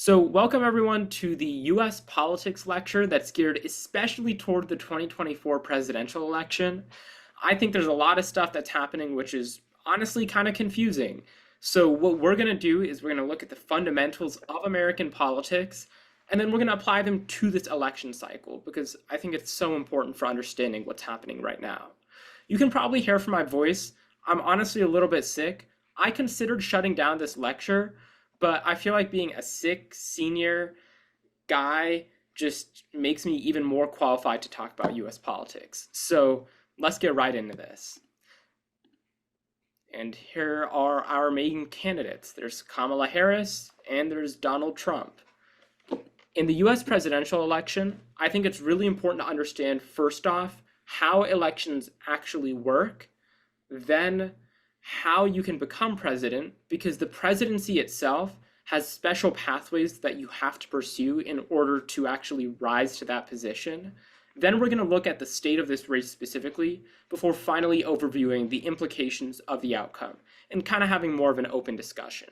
So welcome everyone to the US politics lecture that's geared especially toward the 2024 presidential election. I think there's a lot of stuff that's happening which is honestly kind of confusing. So what we're going to do is we're going to look at the fundamentals of American politics and then we're going to apply them to this election cycle because I think it's so important for understanding what's happening right now. You can probably hear from my voice, I'm honestly a little bit sick. I considered shutting down this lecture, but I feel like being a sick senior guy just makes me even more qualified to talk about US politics. So let's get right into this. And here are our main candidates. There's Kamala Harris and there's Donald Trump. In the US presidential election, I think it's really important to understand, first off, how elections actually work, then how you can become president, because the presidency itself has special pathways that you have to pursue in order to actually rise to that position. Then we're going to look at the state of this race specifically before finally overviewing the implications of the outcome and kind of having more of an open discussion.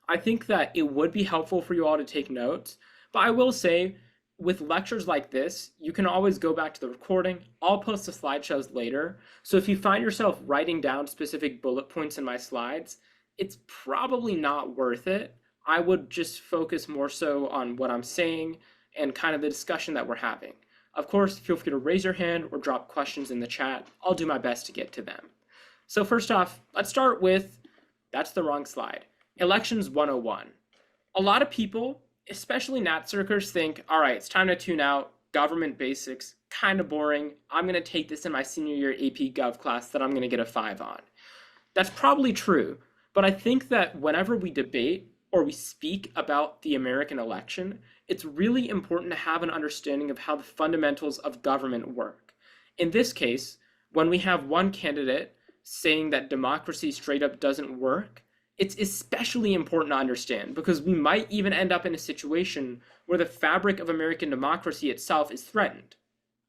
I think that it would be helpful for you all to take notes, but I will say with lectures like this, you can always go back to the recording. I'll post the slideshows later. So if you find yourself writing down specific bullet points in my slides, it's probably not worth it. I would just focus more so on what I'm saying and kind of the discussion that we're having. Of course, feel free to raise your hand or drop questions in the chat. I'll do my best to get to them. So first off, let's start with, that's the wrong slide, Elections 101. A lot of people, especially NatCircers, think, all right, it's time to tune out, government basics, kind of boring. I'm going to take this in my senior year AP Gov class that I'm going to get a 5 on. That's probably true, but I think that whenever we debate or we speak about the American election, it's really important to have an understanding of how the fundamentals of government work. In this case, when we have one candidate saying that democracy straight up doesn't work, it's especially important to understand because we might even end up in a situation where the fabric of American democracy itself is threatened.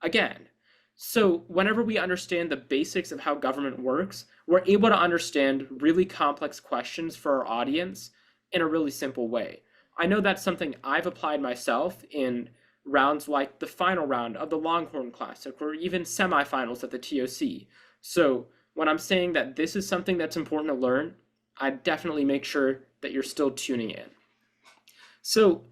Again, so whenever we understand the basics of how government works, we're able to understand really complex questions for our audience in a really simple way. I know that's something I've applied myself in rounds like the final round of the Longhorn Classic or even semifinals at the TOC. So when I'm saying that this is something that's important to learn, I definitely make sure that you're still tuning in. So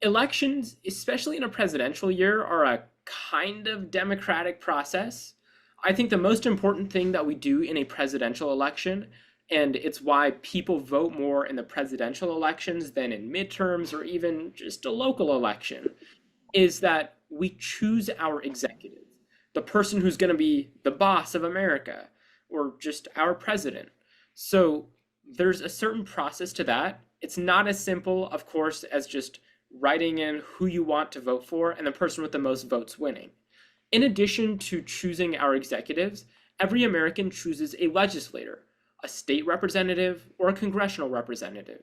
elections, especially in a presidential year, are a kind of democratic process. I think the most important thing that we do in a presidential election, and it's why people vote more in the presidential elections than in midterms or even just a local election, is that we choose our executive, the person who's going to be the boss of America, or just our president. So there's a certain process to that. It's not as simple, of course, as just writing in who you want to vote for and the person with the most votes winning. In addition to choosing our executives, every American chooses a legislator, a state representative, or a congressional representative,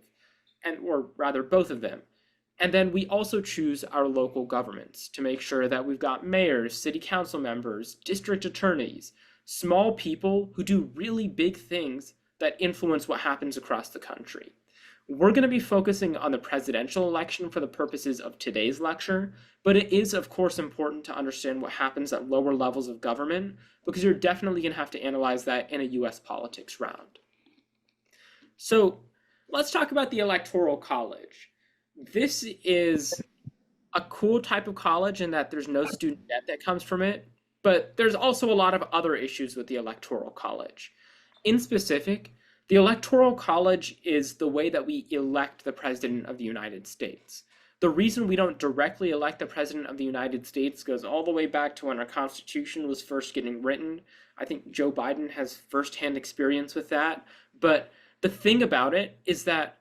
or rather both of them. And then we also choose our local governments to make sure that we've got mayors, city council members, district attorneys, small people who do really big things that influence what happens across the country. We're going to be focusing on the presidential election for the purposes of today's lecture, but it is of course important to understand what happens at lower levels of government because you're definitely going to have to analyze that in a US politics round. So let's talk about the Electoral College. This is a cool type of college in that there's no student debt that comes from it, but there's also a lot of other issues with the Electoral College. In specific, the Electoral College is the way that we elect the President of the United States. The reason we don't directly elect the President of the United States goes all the way back to when our Constitution was first getting written. I think Joe Biden has firsthand experience with that. But the thing about it is that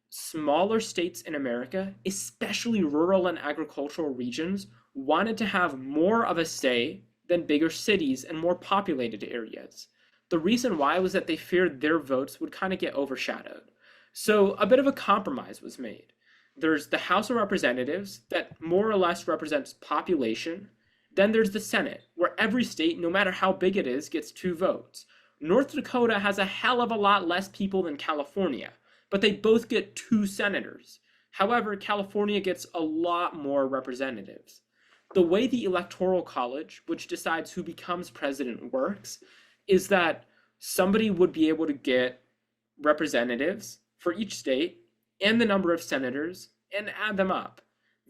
smaller states in America, especially rural and agricultural regions, wanted to have more of a say than bigger cities and more populated areas. The reason why was that they feared their votes would kind of get overshadowed. So a bit of a compromise was made. There's the House of Representatives that more or less represents population. Then there's the Senate, where every state, no matter how big it is, gets 2 votes. North Dakota has a hell of a lot less people than California, but they both get 2 senators. However, California gets a lot more representatives. The way the Electoral College, which decides who becomes president, works is that somebody would be able to get representatives for each state and the number of senators and add them up.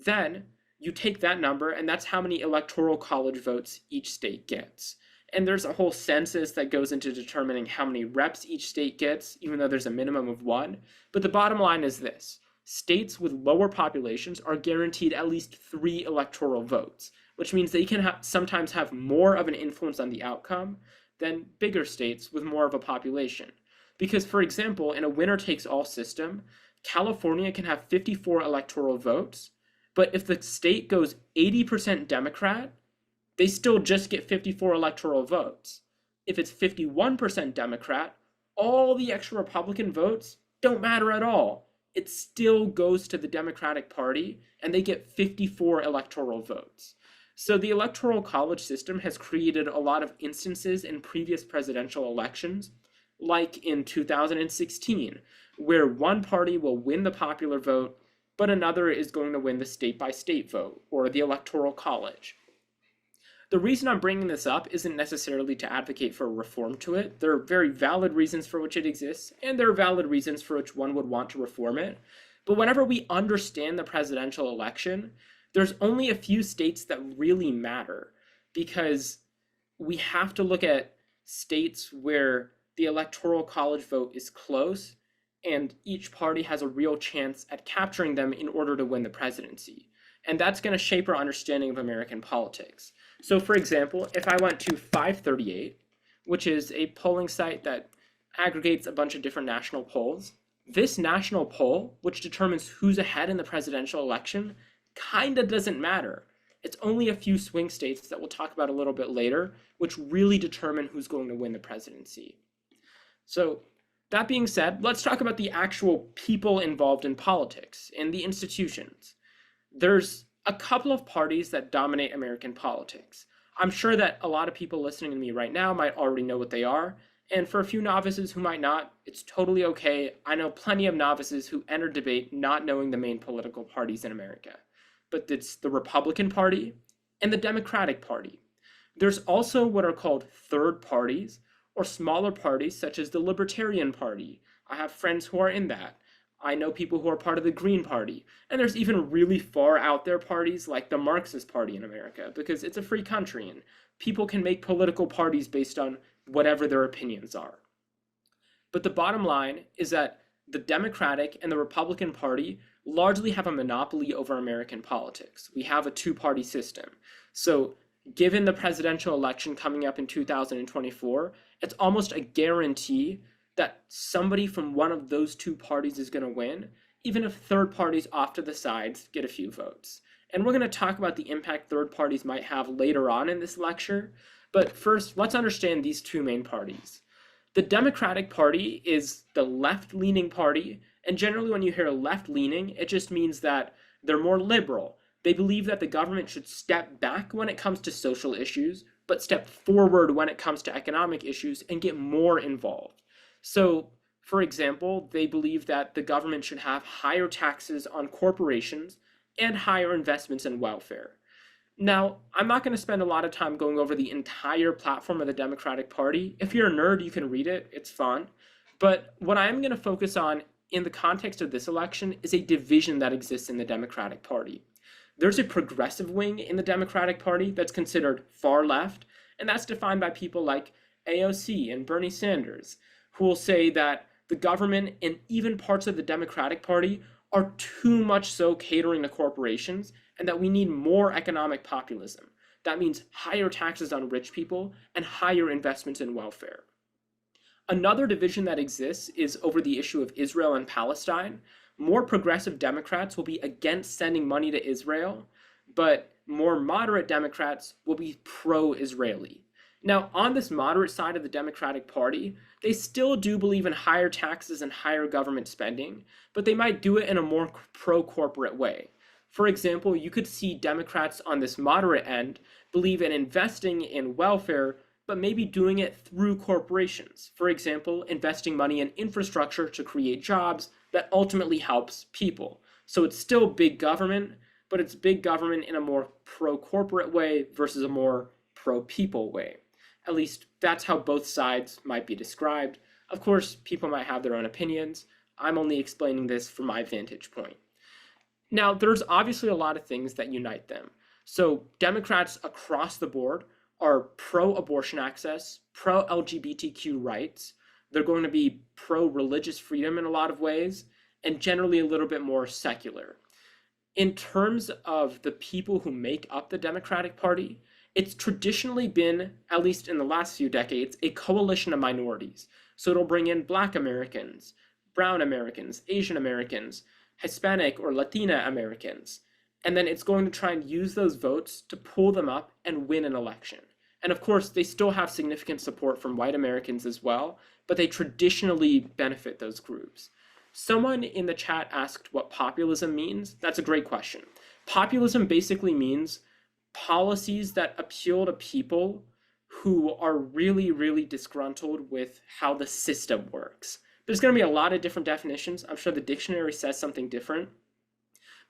Then you take that number, and that's how many Electoral College votes each state gets. And there's a whole census that goes into determining how many reps each state gets, even though there's a minimum of one. But the bottom line is this: states with lower populations are guaranteed at least 3 electoral votes, which means they can sometimes have more of an influence on the outcome than bigger states with more of a population. Because, for example, in a winner-takes-all system, California can have 54 electoral votes, but if the state goes 80% Democrat, they still just get 54 electoral votes. If it's 51% Democrat, all the extra Republican votes don't matter at all. It still goes to the Democratic Party, and they get 54 electoral votes. So the Electoral College system has created a lot of instances in previous presidential elections, like in 2016, where one party will win the popular vote, but another is going to win the state-by-state vote, or the Electoral College. The reason I'm bringing this up isn't necessarily to advocate for a reform to it. There are very valid reasons for which it exists, and there are valid reasons for which one would want to reform it. But whenever we understand the presidential election, there's only a few states that really matter, because we have to look at states where the Electoral College vote is close, and each party has a real chance at capturing them in order to win the presidency. And that's going to shape our understanding of American politics. So, for example, if I went to 538, which is a polling site that aggregates a bunch of different national polls, this national poll, which determines who's ahead in the presidential election, kinda doesn't matter. It's only a few swing states that we'll talk about a little bit later, which really determine who's going to win the presidency. So, that being said, let's talk about the actual people involved in politics and the institutions. There's a couple of parties that dominate American politics. I'm sure that a lot of people listening to me right now might already know what they are, and for a few novices who might not, it's totally okay. I know plenty of novices who enter debate not knowing the main political parties in America. But it's the Republican Party and the Democratic Party. There's also what are called third parties, or smaller parties such as the Libertarian Party. I have friends who are in that. I know people who are part of the Green Party. And there's even really far out there parties like the Marxist Party in America, because it's a free country and people can make political parties based on whatever their opinions are. But the bottom line is that the Democratic and the Republican Party largely have a monopoly over American politics. We have a two-party system. So given the presidential election coming up in 2024, it's almost a guarantee that somebody from one of those two parties is going to win, even if third parties off to the sides get a few votes. And we're going to talk about the impact third parties might have later on in this lecture. But first, let's understand these two main parties. The Democratic Party is the left-leaning party, and generally when you hear left-leaning, it just means that they're more liberal. They believe that the government should step back when it comes to social issues, but step forward when it comes to economic issues and get more involved. So, for example, they believe that the government should have higher taxes on corporations and higher investments in welfare. Now, I'm not going to spend a lot of time going over the entire platform of the Democratic Party. If you're a nerd, you can read it. It's fun. But what I'm going to focus on in the context of this election is a division that exists in the Democratic Party. There's a progressive wing in the Democratic Party that's considered far left, and that's defined by people like AOC and Bernie Sanders, who will say that the government and even parts of the Democratic Party are too much so catering to corporations, and that we need more economic populism. That means higher taxes on rich people and higher investments in welfare. Another division that exists is over the issue of Israel and Palestine. More progressive Democrats will be against sending money to Israel, but more moderate Democrats will be pro-Israeli. Now, on this moderate side of the Democratic Party, they still do believe in higher taxes and higher government spending, but they might do it in a more pro-corporate way. For example, you could see Democrats on this moderate end believe in investing in welfare, but maybe doing it through corporations. For example, investing money in infrastructure to create jobs that ultimately helps people. So it's still big government, but it's big government in a more pro-corporate way versus a more pro-people way. At least that's how both sides might be described. Of course, people might have their own opinions. I'm only explaining this from my vantage point. Now, there's obviously a lot of things that unite them. So Democrats across the board are pro-abortion access, pro-LGBTQ rights. They're going to be pro-religious freedom in a lot of ways, and generally a little bit more secular. In terms of the people who make up the Democratic Party, it's traditionally been, at least in the last few decades, a coalition of minorities. So it'll bring in Black Americans, Brown Americans, Asian Americans, Hispanic or Latina Americans. And then it's going to try and use those votes to pull them up and win an election. And of course, they still have significant support from white Americans as well, but they traditionally benefit those groups. Someone in the chat asked what populism means. That's a great question. Populism basically means policies that appeal to people who are really, really disgruntled with how the system works. There's going to be a lot of different definitions. I'm sure the dictionary says something different.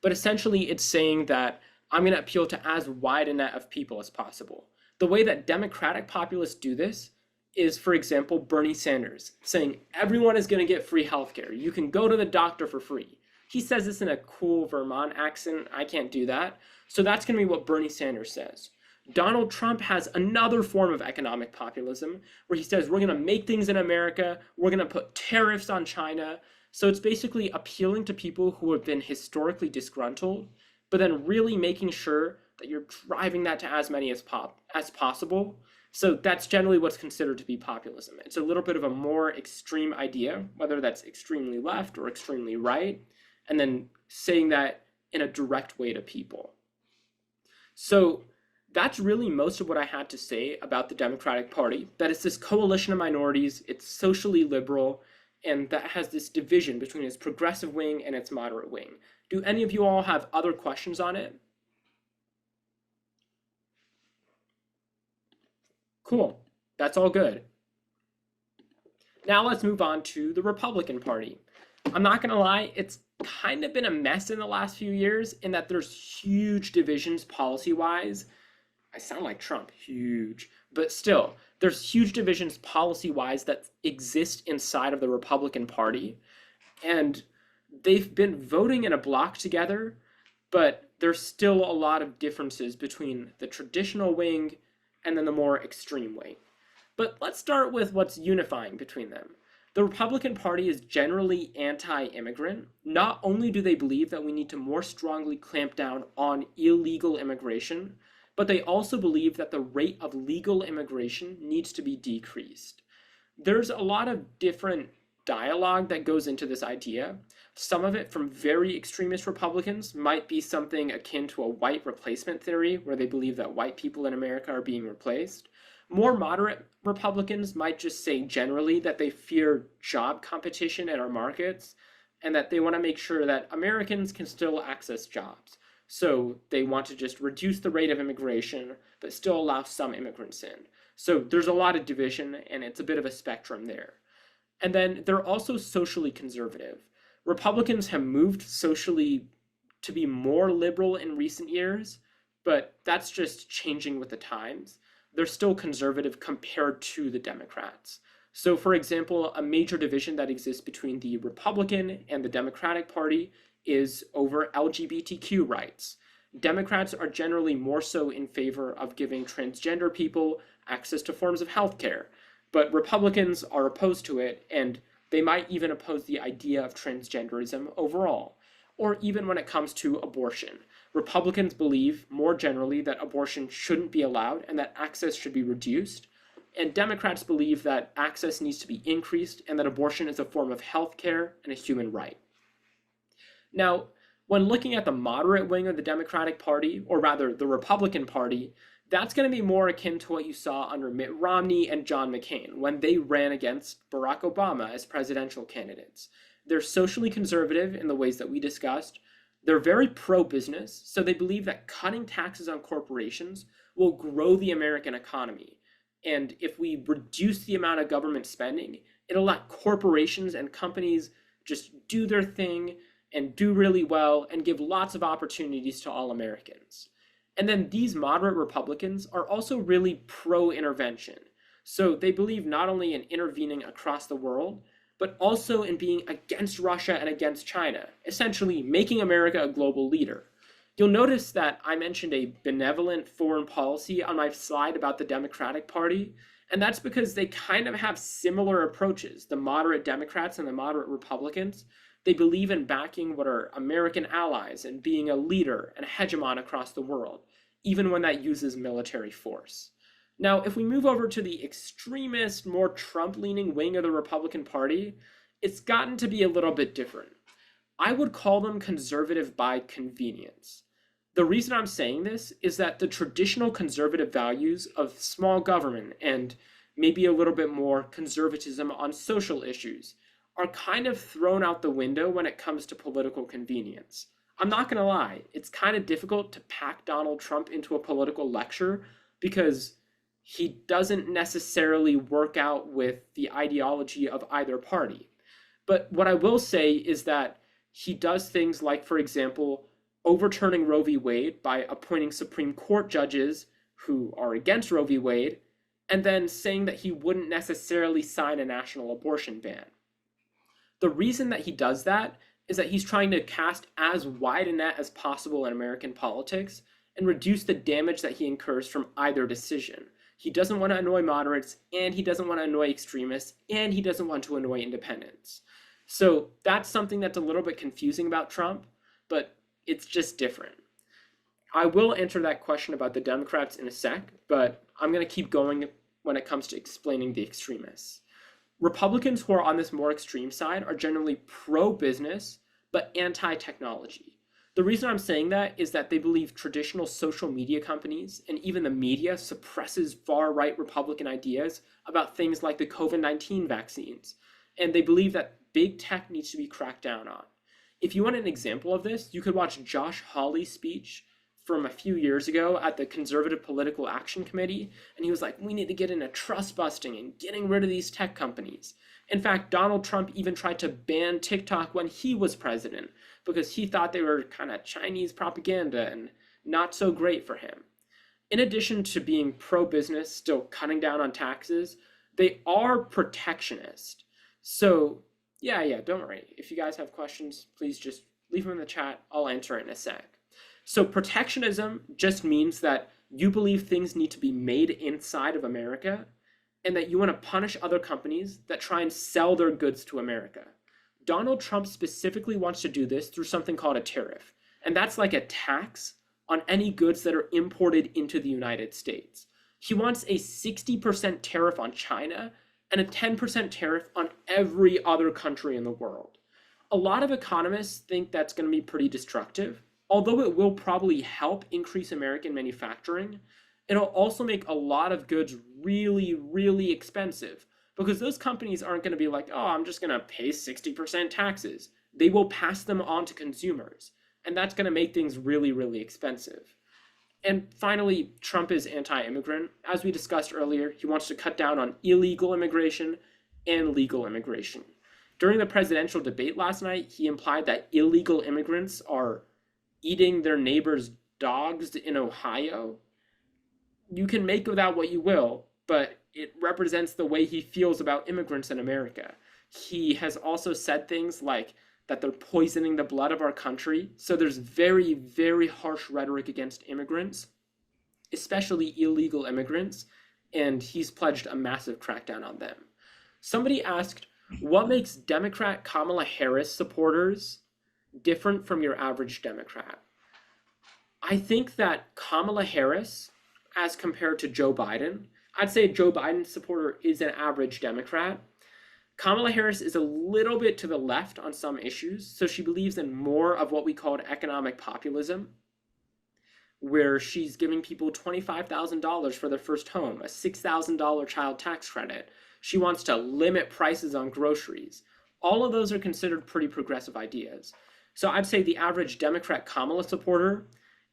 But essentially, it's saying that I'm going to appeal to as wide a net of people as possible. The way that Democratic populists do this is, for example, Bernie Sanders saying everyone is going to get free healthcare. You can go to the doctor for free. He says this in a cool Vermont accent. I can't do that. So that's going to be what Bernie Sanders says. Donald Trump has another form of economic populism where he says we're going to make things in America. We're going to put tariffs on China. So it's basically appealing to people who have been historically disgruntled, but then really making sure that you're driving that to as many as possible. So that's generally what's considered to be populism. It's a little bit of a more extreme idea, whether that's extremely left or extremely right, and then saying that in a direct way to people. So that's really most of what I had to say about the Democratic Party, that it's this coalition of minorities, it's socially liberal, and that has this division between its progressive wing and its moderate wing. Do any of you all have other questions on it? Cool, that's all good. Now let's move on to the Republican Party. I'm not gonna lie, it's kind of been a mess in the last few years in that there's huge divisions policy-wise. I sound like Trump, huge, but still, there's huge divisions policy-wise that exist inside of the Republican Party, and they've been voting in a block together, but there's still a lot of differences between the traditional wing and then the more extreme wing. But let's start with what's unifying between them. The Republican Party is generally anti-immigrant. Not only do they believe that we need to more strongly clamp down on illegal immigration, but they also believe that the rate of legal immigration needs to be decreased. There's a lot of different dialogue that goes into this idea. Some of it from very extremist Republicans might be something akin to a white replacement theory, where they believe that white people in America are being replaced. More moderate Republicans might just say generally that they fear job competition in our markets and that they want to make sure that Americans can still access jobs. So they want to just reduce the rate of immigration, but still allow some immigrants in. So there's a lot of division, and it's a bit of a spectrum there. And then they're also socially conservative. Republicans have moved socially to be more liberal in recent years, but that's just changing with the times. They're still conservative compared to the Democrats. So for example, a major division that exists between the Republican and the Democratic Party is over LGBTQ rights. Democrats are generally more so in favor of giving transgender people access to forms of healthcare, but Republicans are opposed to it, and they might even oppose the idea of transgenderism overall, or even when it comes to abortion. Republicans believe more generally that abortion shouldn't be allowed and that access should be reduced, and Democrats believe that access needs to be increased and that abortion is a form of healthcare and a human right. Now, when looking at the moderate wing of the Democratic Party, or rather the Republican Party, that's going to be more akin to what you saw under Mitt Romney and John McCain when they ran against Barack Obama as presidential candidates. They're socially conservative in the ways that we discussed. They're very pro-business, so they believe that cutting taxes on corporations will grow the American economy. And if we reduce the amount of government spending, it'll let corporations and companies just do their thing and do really well and give lots of opportunities to all Americans. And then these moderate Republicans are also really pro-intervention. So they believe not only in intervening across the world, but also in being against Russia and against China, essentially making America a global leader. You'll notice that I mentioned a benevolent foreign policy on my slide about the Democratic Party, and that's because they kind of have similar approaches. The moderate Democrats and the moderate Republicans, they believe in backing what are American allies and being a leader and a hegemon across the world, even when that uses military force. Now, if we move over to the extremist, more Trump-leaning wing of the Republican Party, it's gotten to be a little bit different. I would call them conservative by convenience. The reason I'm saying this is that the traditional conservative values of small government and maybe a little bit more conservatism on social issues are kind of thrown out the window when it comes to political convenience. I'm not going to lie, it's kind of difficult to pack Donald Trump into a political lecture because he doesn't necessarily work out with the ideology of either party. But what I will say is that he does things like, for example, overturning Roe v. Wade by appointing Supreme Court judges who are against Roe v. Wade, and then saying that he wouldn't necessarily sign a national abortion ban. The reason that he does that is that he's trying to cast as wide a net as possible in American politics and reduce the damage that he incurs from either decision. He doesn't want to annoy moderates, and he doesn't want to annoy extremists, and he doesn't want to annoy independents. So that's something that's a little bit confusing about Trump, but it's just different. I will answer that question about the Democrats in a sec, but I'm going to keep going when it comes to explaining the extremists. Republicans who are on this more extreme side are generally pro-business, but anti-technology. The reason I'm saying that is that they believe traditional social media companies and even the media suppresses far-right Republican ideas about things like the COVID-19 vaccines, and they believe that big tech needs to be cracked down on. If you want an example of this, you could watch Josh Hawley's speech from a few years ago at the Conservative Political Action Committee, and he was like, we need to get into trust busting and getting rid of these tech companies. In fact, Donald Trump even tried to ban TikTok when he was president because he thought they were kind of Chinese propaganda and not so great for him. In addition to being pro-business, still cutting down on taxes, they are protectionist. So yeah, don't worry. If you guys have questions, please just leave them in the chat. I'll answer it in a sec. So protectionism just means that you believe things need to be made inside of America and that you want to punish other companies that try and sell their goods to America. Donald Trump specifically wants to do this through something called a tariff, and that's like a tax on any goods that are imported into the United States. He wants a 60% tariff on China and a 10% tariff on every other country in the world. A lot of economists think that's going to be pretty destructive. Although it will probably help increase American manufacturing, it'll also make a lot of goods really, really expensive because those companies aren't going to be like, oh, I'm just going to pay 60% taxes. They will pass them on to consumers, and that's going to make things really, really expensive. And finally, Trump is anti-immigrant. As we discussed earlier, he wants to cut down on illegal immigration and legal immigration. During the presidential debate last night, he implied that illegal immigrants are eating their neighbors' dogs in Ohio. You can make of that what you will, but it represents the way he feels about immigrants in America. He has also said things like that they're poisoning the blood of our country. So there's very, very harsh rhetoric against immigrants, especially illegal immigrants, and he's pledged a massive crackdown on them. Somebody asked, what makes Democrat Kamala Harris supporters different from your average Democrat? I think that Kamala Harris, as compared to Joe Biden, I'd say Joe Biden's supporter is an average Democrat. Kamala Harris is a little bit to the left on some issues, so she believes in more of what we call economic populism, where she's giving people $25,000 for their first home, a $6,000 child tax credit. She wants to limit prices on groceries. All of those are considered pretty progressive ideas. So I'd say the average Democrat Kamala supporter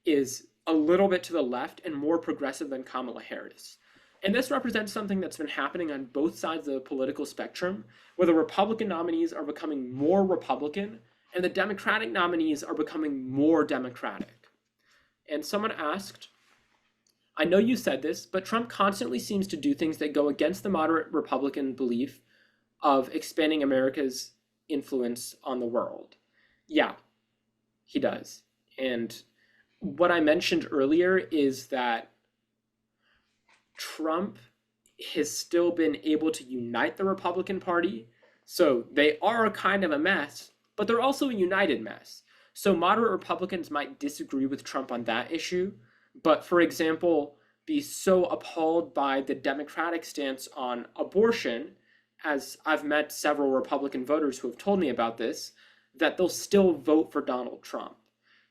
is a little bit to the left and more progressive than Kamala Harris. And this represents something that's been happening on both sides of the political spectrum, where the Republican nominees are becoming more Republican And the Democratic nominees are becoming more Democratic. And someone asked, I know you said this, but Trump constantly seems to do things that go against the moderate Republican belief of expanding America's influence on the world. Yeah, he does. And what I mentioned earlier is that Trump has still been able to unite the Republican Party. So they are kind of a mess, but they're also a united mess. So moderate Republicans might disagree with Trump on that issue, but for example, be so appalled by the Democratic stance on abortion, as I've met several Republican voters who have told me about this, that they'll still vote for Donald Trump.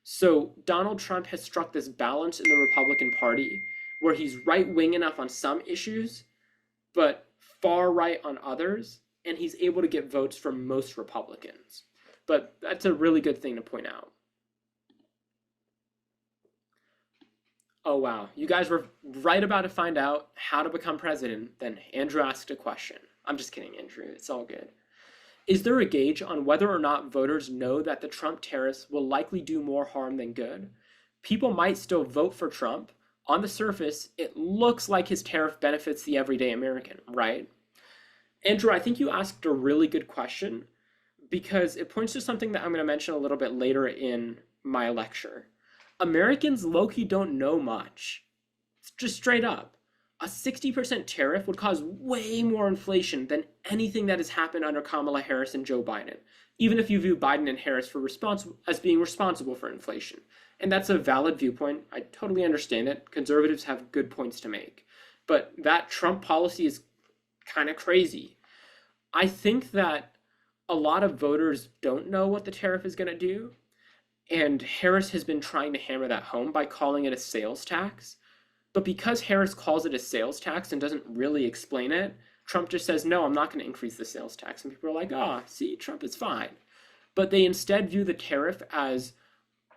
So Donald Trump has struck this balance in the Republican Party where he's right-wing enough on some issues, but far right on others, and he's able to get votes from most Republicans. But that's a really good thing to point out. Oh wow, you guys were right about to find out how to become president, then Andrew asked a question. I'm just kidding, Andrew, it's all good. Is there a gauge on whether or not voters know that the Trump tariffs will likely do more harm than good? People might still vote for Trump. On the surface, it looks like his tariff benefits the everyday American, right? Andrew, I think you asked a really good question because it points to something that I'm going to mention a little bit later in my lecture. Americans low-key don't know much. It's just straight up. A 60% tariff would cause way more inflation than anything that has happened under Kamala Harris and Joe Biden, even if you view Biden and Harris as being responsible for inflation. And that's a valid viewpoint. I totally understand it. Conservatives have good points to make. But that Trump policy is kind of crazy. I think that a lot of voters don't know what the tariff is going to do. And Harris has been trying to hammer that home by calling it a sales tax. But because Harris calls it a sales tax and doesn't really explain it, Trump just says, no, I'm not going to increase the sales tax. And people are like, see, Trump is fine. But they instead view the tariff as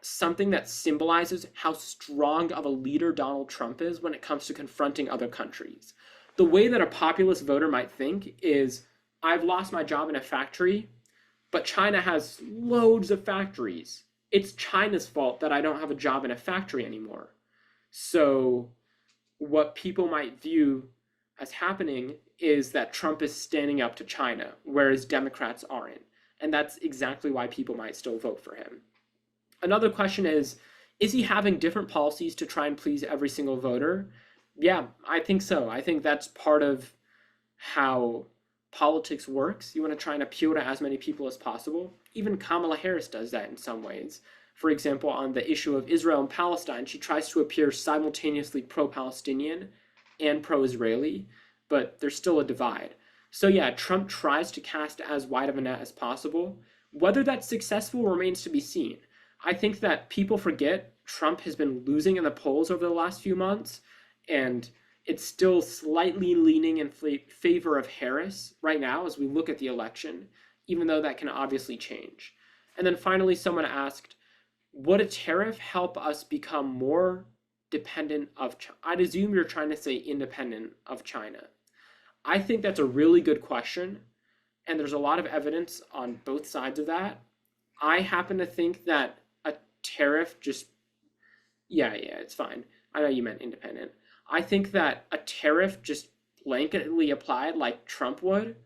something that symbolizes how strong of a leader Donald Trump is when it comes to confronting other countries. The way that a populist voter might think is, I've lost my job in a factory, but China has loads of factories. It's China's fault that I don't have a job in a factory anymore. So what people might view as happening is that Trump is standing up to China, whereas Democrats aren't. And that's exactly why people might still vote for him. Another question is he having different policies to try and please every single voter? Yeah, I think so. I think that's part of how politics works. You want to try and appeal to as many people as possible. Even Kamala Harris does that in some ways. For example, on the issue of Israel and Palestine, she tries to appear simultaneously pro-Palestinian and pro-Israeli, but there's still a divide. So yeah, Trump tries to cast as wide of a net as possible. Whether that's successful remains to be seen. I think that people forget Trump has been losing in the polls over the last few months, and it's still slightly leaning in favor of Harris right now as we look at the election, even though that can obviously change. And then finally, someone asked, would a tariff help us become more dependent of China? I'd assume you're trying to say independent of China. I think that's a really good question, and there's a lot of evidence on both sides of that. I happen to think that a tariff just, yeah, it's fine. I know you meant independent. I think that a tariff just blanketly applied like Trump would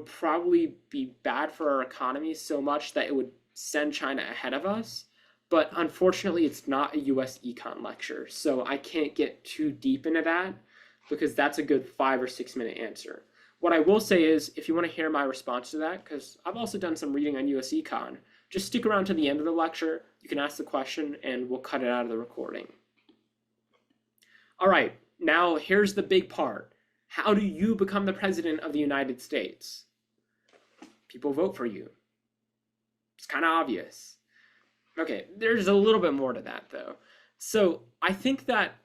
probably be bad for our economy so much that it would send China ahead of us. But unfortunately, it's not a US econ lecture, so I can't get too deep into that because that's a good 5 or 6 minute answer. What I will say is, if you want to hear my response to that, because I've also done some reading on US econ, just stick around to the end of the lecture. You can ask the question and we'll cut it out of the recording. All right, now here's the big part. How do you become the president of the United States? People vote for you. It's kind of obvious. Okay, there's a little bit more to that though. So I think that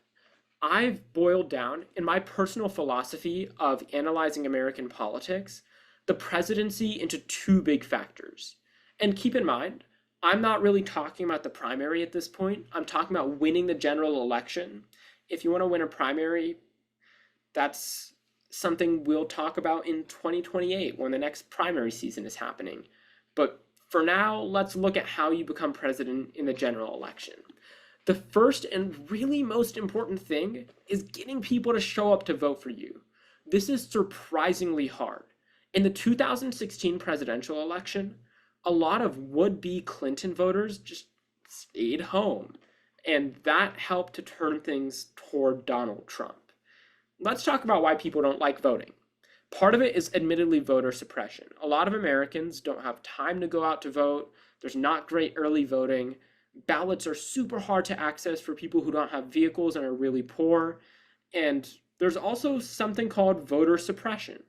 I've boiled down, in my personal philosophy of analyzing American politics, the presidency into 2 big factors. And keep in mind, I'm not really talking about the primary at this point. I'm talking about winning the general election. If you want to win a primary, that's something we'll talk about in 2028 when the next primary season is happening. But For now, let's look at how you become president in the general election. The first and really most important thing is getting people to show up to vote for you. This is surprisingly hard. In the 2016 presidential election, a lot of would-be Clinton voters just stayed home, and that helped to turn things toward Donald Trump. Let's talk about why people don't like voting. Part of it is admittedly voter suppression. A lot of Americans don't have time to go out to vote. There's not great early voting. Ballots are super hard to access for people who don't have vehicles and are really poor. And there's also something called voter suppression.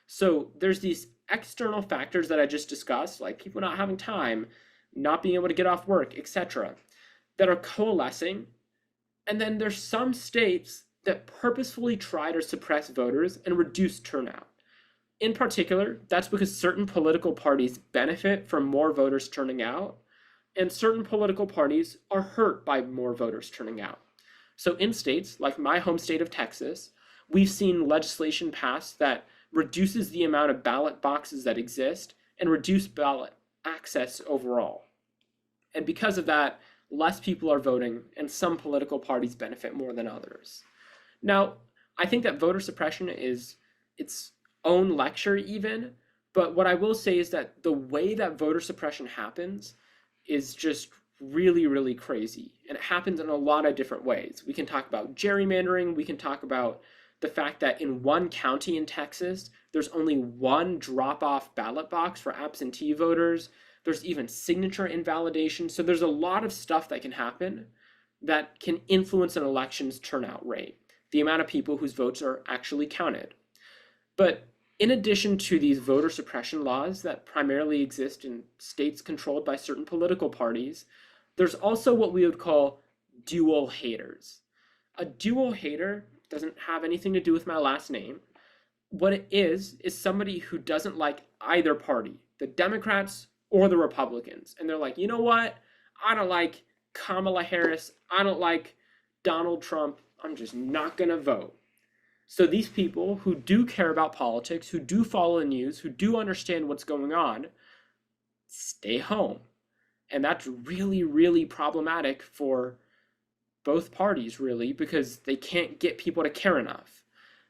So there's these external factors that I just discussed, like people not having time, not being able to get off work, etc., that are coalescing. And then there's some states that purposefully try to suppress voters and reduce turnout. In particular, that's because certain political parties benefit from more voters turning out, and certain political parties are hurt by more voters turning out. So in states like my home state of Texas, we've seen legislation passed that reduces the amount of ballot boxes that exist and reduce ballot access overall. And because of that, less people are voting, and some political parties benefit more than others. Now, I think that voter suppression is its own lecture even, but what I will say is that the way that voter suppression happens is just really, really crazy. And it happens in a lot of different ways. We can talk about gerrymandering. We can talk about the fact that in one county in Texas, there's only one drop-off ballot box for absentee voters. There's even signature invalidation. So there's a lot of stuff that can happen that can influence an election's turnout rate, the amount of people whose votes are actually counted. But in addition to these voter suppression laws that primarily exist in states controlled by certain political parties, there's also what we would call dual haters. A dual hater doesn't have anything to do with my last name. What it is somebody who doesn't like either party, the Democrats or the Republicans. And they're like, you know what? I don't like Kamala Harris. I don't like Donald Trump. I'm just not going to vote. So these people who do care about politics, who do follow the news, who do understand what's going on, stay home. And that's really, really problematic for both parties, really, because they can't get people to care enough.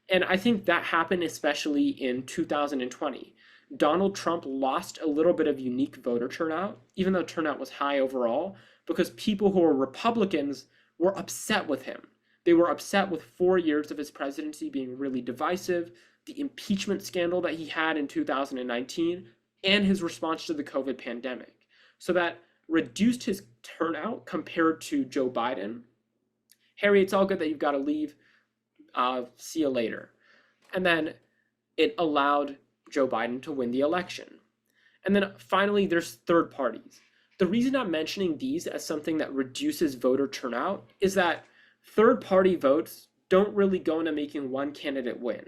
And I think that happened especially in 2020. Donald Trump lost a little bit of unique voter turnout, even though turnout was high overall, because people who were Republicans were upset with him. They were upset with 4 years of his presidency being really divisive, the impeachment scandal that he had in 2019, and his response to the COVID pandemic. So that reduced his turnout compared to Joe Biden. Harry, it's all good that you've got to leave. See you later. And then it allowed Joe Biden to win the election. And then finally, there's third parties. The reason I'm mentioning these as something that reduces voter turnout is that third-party votes don't really go into making one candidate win.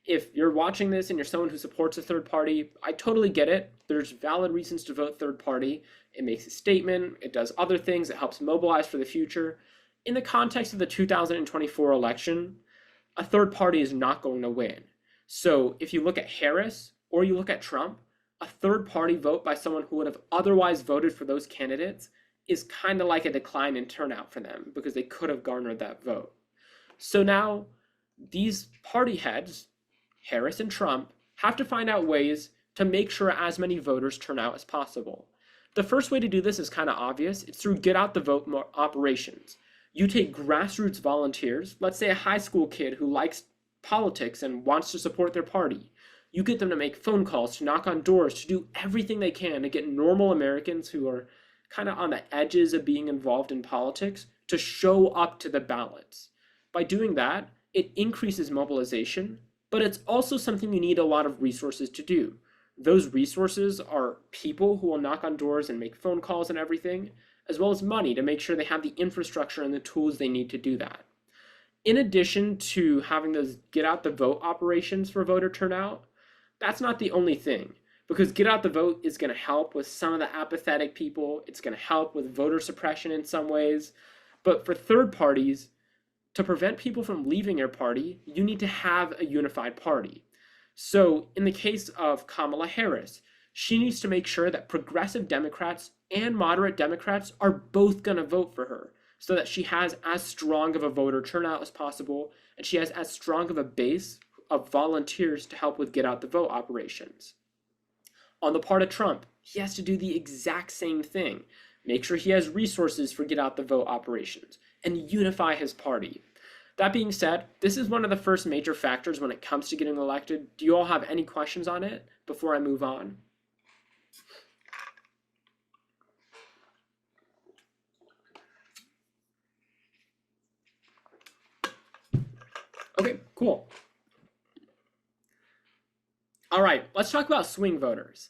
If you're watching this and you're someone who supports a third party, I totally get it. There's valid reasons to vote third party. It makes a statement. It does other things. It helps mobilize for the future. In the context of the 2024 election, a third party is not going to win. So if you look at Harris or you look at Trump, a third party vote by someone who would have otherwise voted for those candidates is kind of like a decline in turnout for them because they could have garnered that vote. So now these party heads, Harris and Trump, have to find out ways to make sure as many voters turn out as possible. The first way to do this is kind of obvious. It's through get out the vote operations. You take grassroots volunteers, let's say a high school kid who likes politics and wants to support their party. You get them to make phone calls, to knock on doors, to do everything they can to get normal Americans who are kind of on the edges of being involved in politics to show up to the ballots. By doing that, it increases mobilization, but it's also something you need a lot of resources to do. Those resources are people who will knock on doors and make phone calls and everything, as well as money to make sure they have the infrastructure and the tools they need to do that. In addition to having those get out the vote operations for voter turnout, that's not the only thing, because get out the vote is going to help with some of the apathetic people. It's going to help with voter suppression in some ways. But for third parties, to prevent people from leaving your party, you need to have a unified party. So in the case of Kamala Harris, She needs to make sure that progressive Democrats and moderate Democrats are both going to vote for her so that she has as strong of a voter turnout as possible and she has as strong of a base of volunteers to help with get out the vote operations. On the part of Trump, he has to do the exact same thing. Make sure he has resources for get out the vote operations and unify his party. That being said, this is one of the first major factors when it comes to getting elected. Do you all have any questions on it before I move on? Okay, cool. All right, let's talk about swing voters.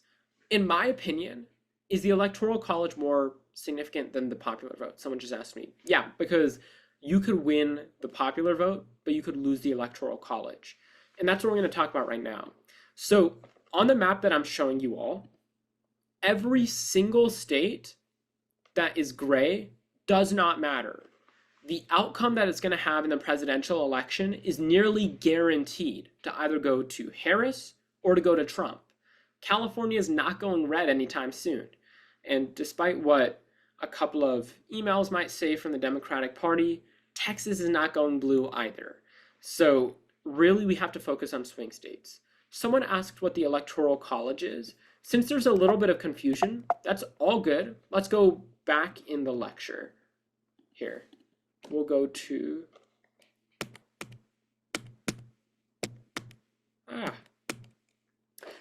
In my opinion, is the Electoral College more significant than the popular vote? Someone just asked me. Yeah, because you could win the popular vote, but you could lose the Electoral College. And that's what we're going to talk about right now. So on the map that I'm showing you all, every single state that is gray does not matter. The outcome that it's going to have in the presidential election is nearly guaranteed to either go to Harris or to go to Trump. California is not going red anytime soon. And despite what a couple of emails might say from the Democratic Party, Texas is not going blue either. So really we have to focus on swing states. Someone asked what the Electoral College is. Since there's a little bit of confusion, that's all good. Let's go back in the lecture here. We'll go to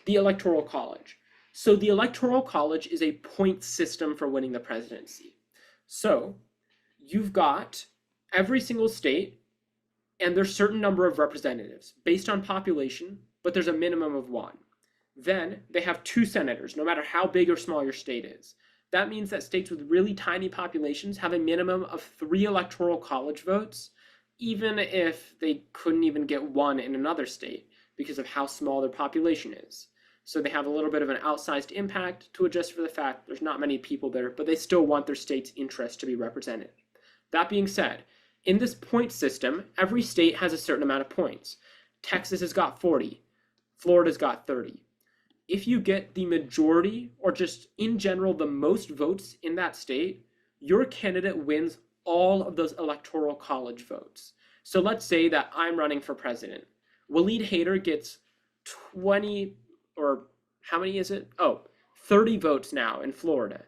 the Electoral College. So the Electoral College is a point system for winning the presidency. So you've got every single state, and there's a certain number of representatives based on population, but there's a minimum of one. Then they have 2 senators, no matter how big or small your state is. That means that states with really tiny populations have a minimum of 3 Electoral College votes, even if they couldn't even get one in another state because of how small their population is. So they have a little bit of an outsized impact to adjust for the fact there's not many people there, but they still want their state's interests to be represented. That being said, in this point system, every state has a certain amount of points. Texas has got 40, Florida's got 30. If you get the majority, or just in general the most votes in that state, your candidate wins all of those Electoral College votes. So let's say that I'm running for president. Waleed Haider gets 20, or how many is it? 30 votes now in Florida.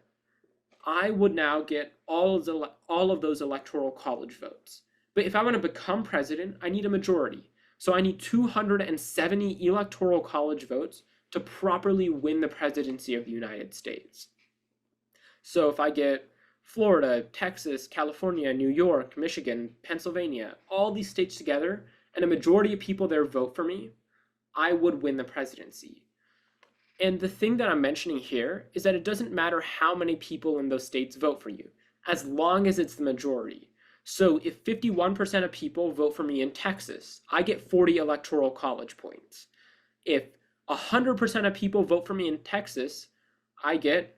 I would now get all of those Electoral College votes. But if I want to become president, I need a majority. So I need 270 Electoral College votes to properly win the presidency of the United States. So if I get Florida, Texas, California, New York, Michigan, Pennsylvania, all these states together, and a majority of people there vote for me, I would win the presidency. And the thing that I'm mentioning here is that it doesn't matter how many people in those states vote for you, as long as it's the majority. So if 51% of people vote for me in Texas, I get 40 Electoral College points. If 100% of people vote for me in Texas, I get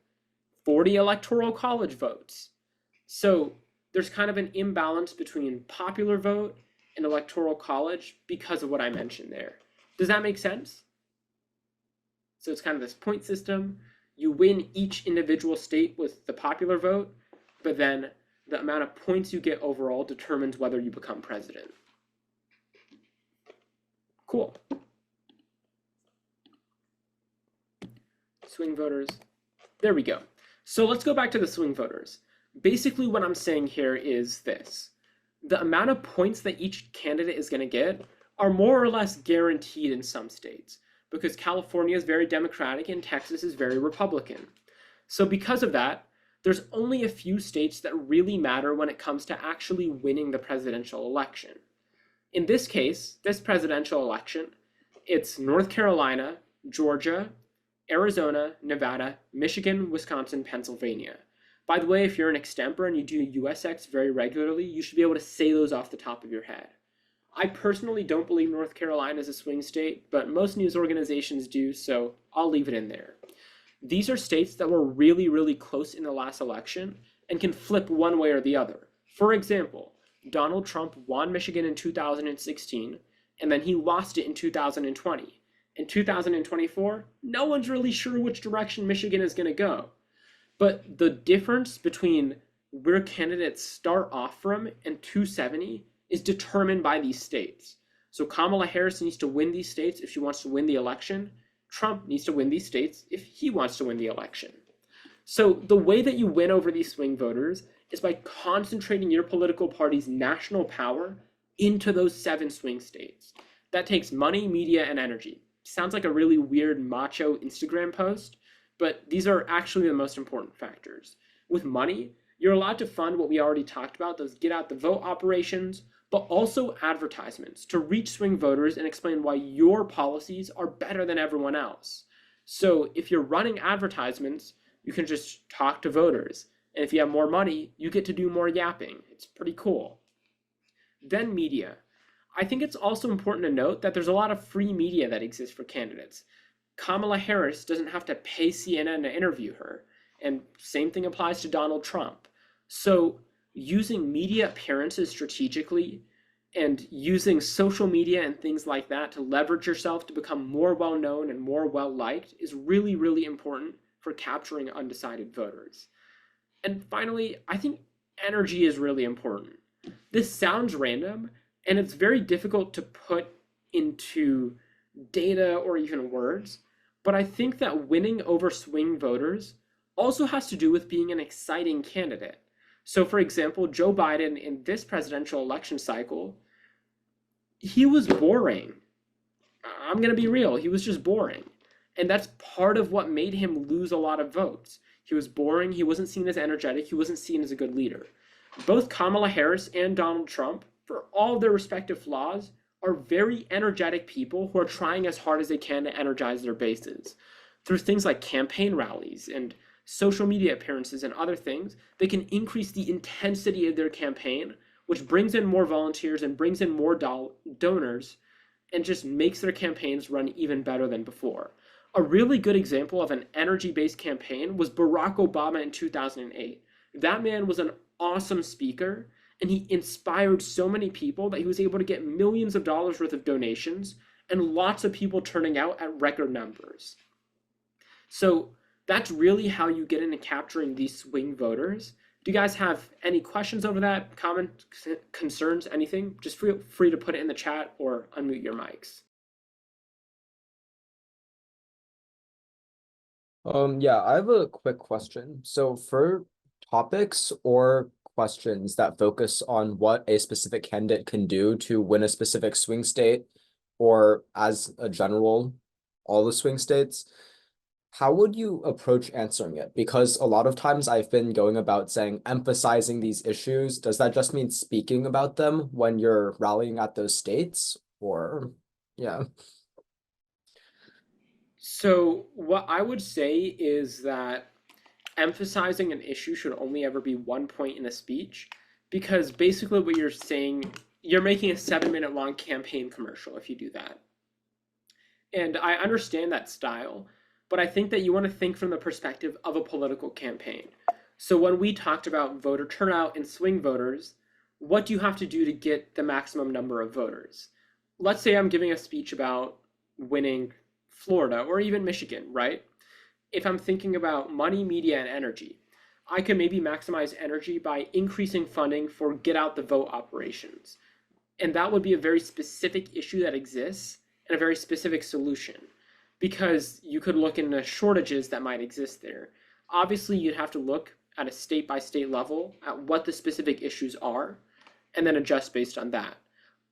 40 Electoral College votes. So there's kind of an imbalance between popular vote and Electoral College because of what I mentioned there. Does that make sense? So it's kind of this point system. You win each individual state with the popular vote, but then the amount of points you get overall determines whether you become president. Cool. Swing voters. There we go. So let's go back to the swing voters. Basically what I'm saying here is this. The amount of points that each candidate is going to get are more or less guaranteed in some states because California is very Democratic and Texas is very Republican. So because of that, there's only a few states that really matter when it comes to actually winning the presidential election. In this case, this presidential election, it's North Carolina, Georgia, Arizona, Nevada, Michigan, Wisconsin, Pennsylvania. By the way, if you're an extemper and you do USX very regularly, you should be able to say those off the top of your head. I personally don't believe North Carolina is a swing state, but most news organizations do, so I'll leave it in there. These are states that were really, really close in the last election and can flip one way or the other. For example, Donald Trump won Michigan in 2016, and then he lost it in 2020. In 2024, no one's really sure which direction Michigan is going to go. But the difference between where candidates start off from and 270 is determined by these states. So Kamala Harris needs to win these states if she wants to win the election. Trump needs to win these states if he wants to win the election. So the way that you win over these swing voters is by concentrating your political party's national power into those 7 swing states. That takes money, media, and energy. Sounds like a really weird macho Instagram post, but these are actually the most important factors. With money, you're allowed to fund what we already talked about, those get out the vote operations, but also advertisements to reach swing voters and explain why your policies are better than everyone else. So if you're running advertisements, you can just talk to voters. And if you have more money, you get to do more yapping. It's pretty cool. Then media. I think it's also important to note that there's a lot of free media that exists for candidates. Kamala Harris doesn't have to pay CNN to interview her, and same thing applies to Donald Trump. So using media appearances strategically and using social media and things like that to leverage yourself to become more well-known and more well-liked is really, really important for capturing undecided voters. And finally, I think energy is really important. This sounds random, and it's very difficult to put into data or even words, but I think that winning over swing voters also has to do with being an exciting candidate. So for example, Joe Biden in this presidential election cycle, he was boring. I'm going to be real, he was just boring. And that's part of what made him lose a lot of votes. He was boring, he wasn't seen as energetic, he wasn't seen as a good leader. Both Kamala Harris and Donald Trump, for all their respective flaws, are very energetic people who are trying as hard as they can to energize their bases. Through things like campaign rallies and social media appearances and other things, they can increase the intensity of their campaign, which brings in more volunteers and brings in more donors and just makes their campaigns run even better than before. A really good example of an energy-based campaign was Barack Obama in 2008. That man was an awesome speaker, and he inspired so many people that he was able to get millions of dollars worth of donations and lots of people turning out at record numbers. So that's really how you get into capturing these swing voters. Do you guys have any questions over that? Comments, concerns, anything? Just feel free to put it in the chat or unmute your mics. Yeah, I have a quick question. So for topics or questions that focus on what a specific candidate can do to win a specific swing state, or as a general, all the swing states, how would you approach answering it? Because a lot of times I've been going about saying emphasizing these issues. Does that just mean speaking about them when you're rallying at those states? Or, yeah. So what I would say is that emphasizing an issue should only ever be one point in a speech, because basically what you're saying, you're making a 7-minute long campaign commercial if you do that. And I understand that style, but I think that you want to think from the perspective of a political campaign. So when we talked about voter turnout and swing voters, what do you have to do to get the maximum number of voters? Let's say I'm giving a speech about winning Florida or even Michigan, right? If I'm thinking about money, media, and energy, I can maybe maximize energy by increasing funding for get out the vote operations. And that would be a very specific issue that exists and a very specific solution, because you could look into shortages that might exist there. Obviously, you'd have to look at a state by state level at what the specific issues are and then adjust based on that.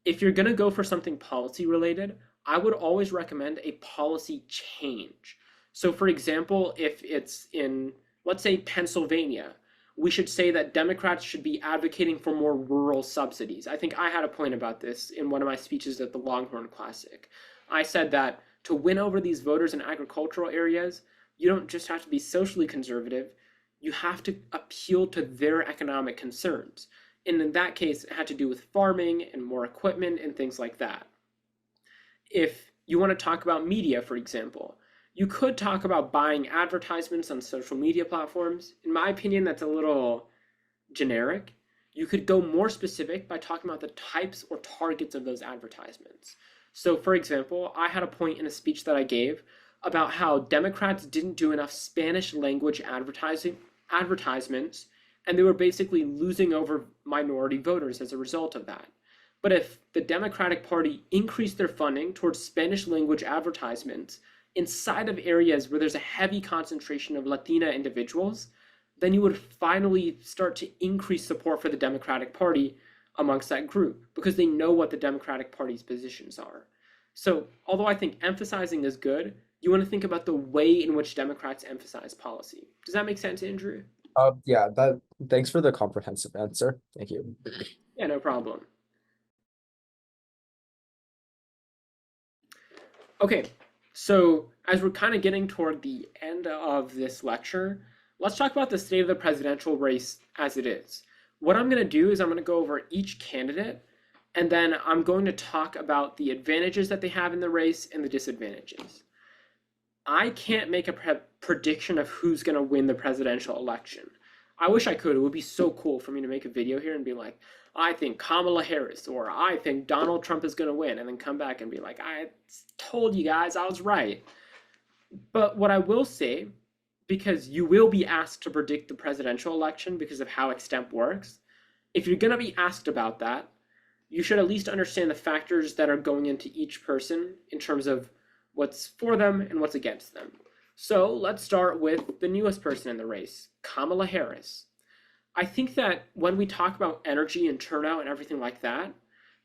If you're going to go for something policy related, I would always recommend a policy change. So for example, if it's in, let's say, Pennsylvania, we should say that Democrats should be advocating for more rural subsidies. I think I had a point about this in one of my speeches at the Longhorn Classic. I said that to win over these voters in agricultural areas, you don't just have to be socially conservative, you have to appeal to their economic concerns. And in that case, it had to do with farming and more equipment and things like that. If you want to talk about media, for example, you could talk about buying advertisements on social media platforms. In my opinion, that's a little generic. You could go more specific by talking about the types or targets of those advertisements. So, for example, I had a point in a speech that I gave about how Democrats didn't do enough Spanish language advertisements, and they were basically losing over minority voters as a result of that. But if the Democratic Party increased their funding towards Spanish language advertisements inside of areas where there's a heavy concentration of Latina individuals, then you would finally start to increase support for the Democratic Party amongst that group because they know what the Democratic Party's positions are. So, although I think emphasizing is good, you want to think about the way in which Democrats emphasize policy. Does that make sense, Andrew? Yeah, thanks for the comprehensive answer. Thank you. Yeah, no problem. Okay, so as we're kind of getting toward the end of this lecture, let's talk about the state of the presidential race as it is. What I'm going to do is I'm going to go over each candidate, and then I'm going to talk about the advantages that they have in the race and the disadvantages. I can't make a prediction of who's going to win the presidential election. I wish I could. It would be so cool for me to make a video here and be like, I think Kamala Harris, or I think Donald Trump is going to win, and then come back and be like, I told you guys I was right. But what I will say, because you will be asked to predict the presidential election because of how Extemp works, if you're going to be asked about that, you should at least understand the factors that are going into each person in terms of what's for them and what's against them. So let's start with the newest person in the race, Kamala Harris. I think that when we talk about energy and turnout and everything like that,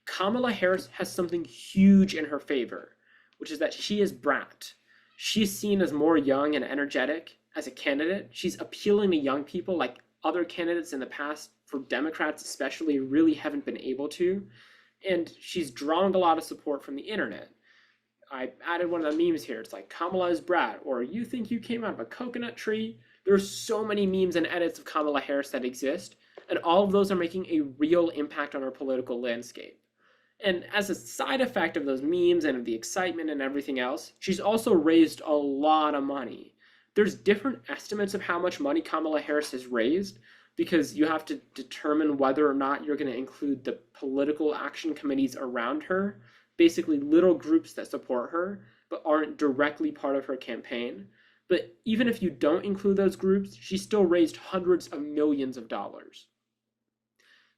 Kamala Harris has something huge in her favor, which is that she is brat. She's seen as more young and energetic as a candidate. She's appealing to young people like other candidates in the past, for Democrats especially, really haven't been able to. And she's drawing a lot of support from the internet. I added one of the memes here. It's like, Kamala is brat, or you think you came out of a coconut tree. There's so many memes and edits of Kamala Harris that exist, and all of those are making a real impact on our political landscape. And as a side effect of those memes and of the excitement and everything else, she's also raised a lot of money. There's different estimates of how much money Kamala Harris has raised, because you have to determine whether or not you're going to include the political action committees around her, basically little groups that support her but aren't directly part of her campaign. But even if you don't include those groups, she still raised hundreds of millions of dollars.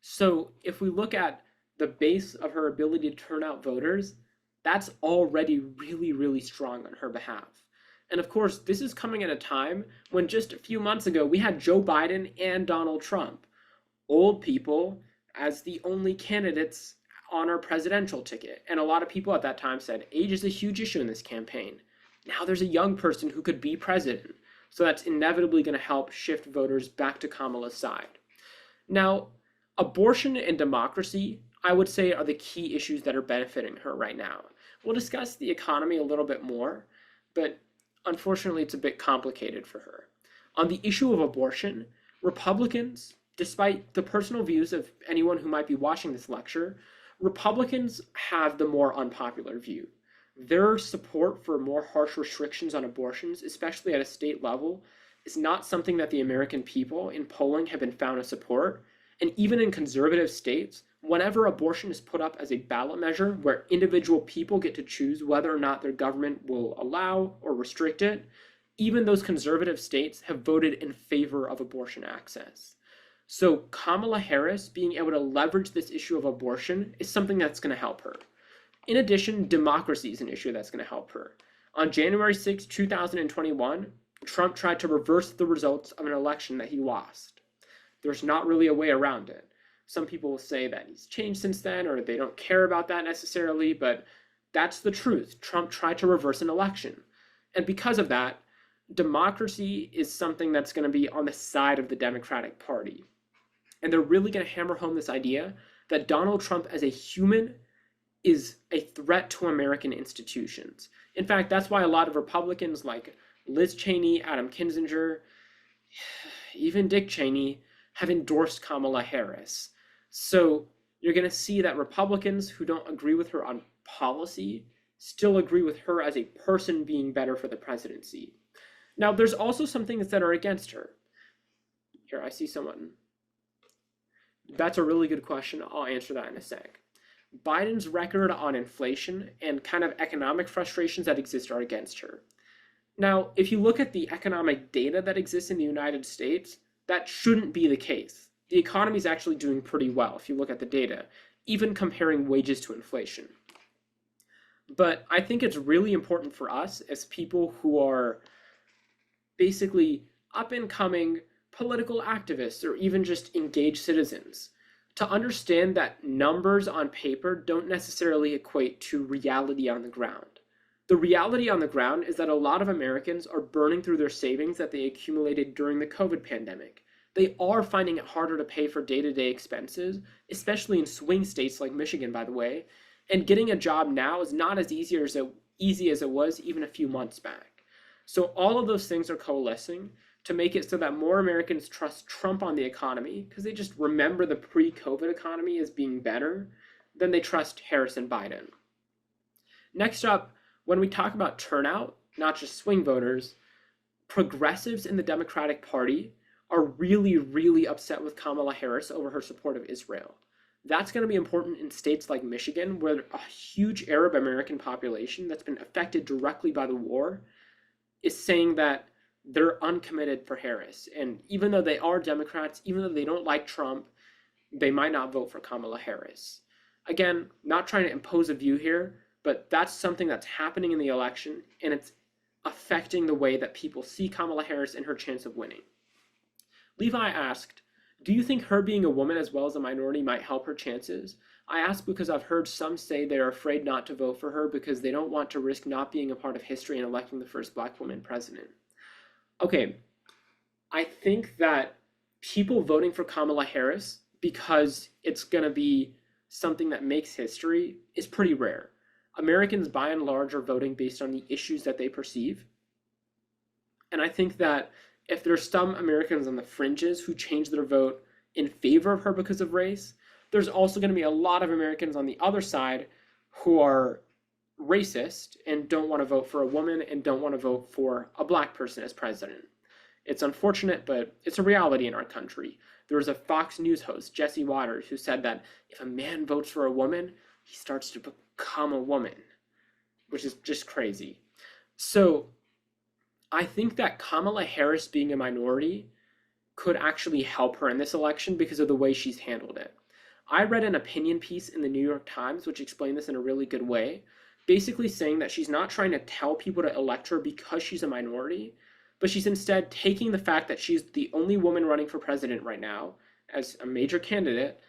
So if we look at the base of her ability to turn out voters, that's already really, really strong on her behalf. And of course, this is coming at a time when just a few months ago, we had Joe Biden and Donald Trump, old people as the only candidates on our presidential ticket. And a lot of people at that time said age is a huge issue in this campaign. Now there's a young person who could be president. So that's inevitably going to help shift voters back to Kamala's side. Now, abortion and democracy, I would say, are the key issues that are benefiting her right now. We'll discuss the economy a little bit more, but unfortunately, it's a bit complicated for her. On the issue of abortion, Republicans, despite the personal views of anyone who might be watching this lecture, Republicans have the more unpopular view. Their support for more harsh restrictions on abortions, especially at a state level, is not something that the American people in polling have been found to support. And even in conservative states, whenever abortion is put up as a ballot measure where individual people get to choose whether or not their government will allow or restrict it, even those conservative states have voted in favor of abortion access. So Kamala Harris being able to leverage this issue of abortion is something that's going to help her. In addition, democracy is an issue that's going to help her. On January 6, 2021, Trump tried to reverse the results of an election that he lost. There's not really a way around it. Some people will say that he's changed since then, or they don't care about that necessarily, but that's the truth. Trump tried to reverse an election. And because of that, democracy is something that's going to be on the side of the Democratic Party. And they're really going to hammer home this idea that Donald Trump as a human is a threat to American institutions. In fact, that's why a lot of Republicans like Liz Cheney, Adam Kinzinger, even Dick Cheney have endorsed Kamala Harris. So you're going to see that Republicans who don't agree with her on policy still agree with her as a person being better for the presidency. Now, there's also some things that are against her. Here, I see someone. That's a really good question. I'll answer that in a sec. Biden's record on inflation and kind of economic frustrations that exist are against her. Now, if you look at the economic data that exists in the United States, that shouldn't be the case. The economy is actually doing pretty well if you look at the data, even comparing wages to inflation. But I think it's really important for us as people who are basically up and coming political activists or even just engaged citizens to understand that numbers on paper don't necessarily equate to reality on the ground. The reality on the ground is that a lot of Americans are burning through their savings that they accumulated during the COVID pandemic. They are finding it harder to pay for day-to-day expenses, especially in swing states like Michigan, by the way, and getting a job now is not as easy as it was even a few months back. So all of those things are coalescing to make it so that more Americans trust Trump on the economy because they just remember the pre-COVID economy as being better than they trust Harris and Biden. Next up, when we talk about turnout, not just swing voters, progressives in the Democratic Party are really, really upset with Kamala Harris over her support of Israel. That's going to be important in states like Michigan, where a huge Arab American population that's been affected directly by the war is saying that they're uncommitted for Harris. And even though they are Democrats, even though they don't like Trump, they might not vote for Kamala Harris. Again, not trying to impose a view here, but that's something that's happening in the election, and it's affecting the way that people see Kamala Harris and her chance of winning. Levi asked, do you think her being a woman as well as a minority might help her chances? I ask because I've heard some say they're afraid not to vote for her because they don't want to risk not being a part of history and electing the first Black woman president. Okay, I think that people voting for Kamala Harris because it's going to be something that makes history is pretty rare. Americans, by and large, are voting based on the issues that they perceive. And I think that if there's some Americans on the fringes who change their vote in favor of her because of race, there's also going to be a lot of Americans on the other side who are racist and don't want to vote for a woman and don't want to vote for a Black person as president. It's unfortunate, but it's a reality in our country. There was a Fox News host, Jesse Waters, who said that if a man votes for a woman, he starts to become a woman, which is just crazy. So I think that Kamala Harris being a minority could actually help her in this election because of the way she's handled it. I read an opinion piece in the New York Times which explained this in a really good way, basically saying that she's not trying to tell people to elect her because she's a minority, but she's instead taking the fact that she's the only woman running for president right now as a major candidate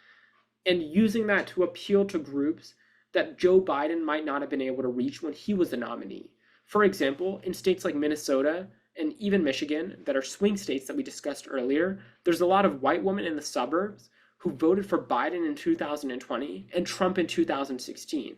and using that to appeal to groups that Joe Biden might not have been able to reach when he was the nominee. For example, in states like Minnesota and even Michigan that are swing states that we discussed earlier, there's a lot of white women in the suburbs who voted for Biden in 2020 and Trump in 2016.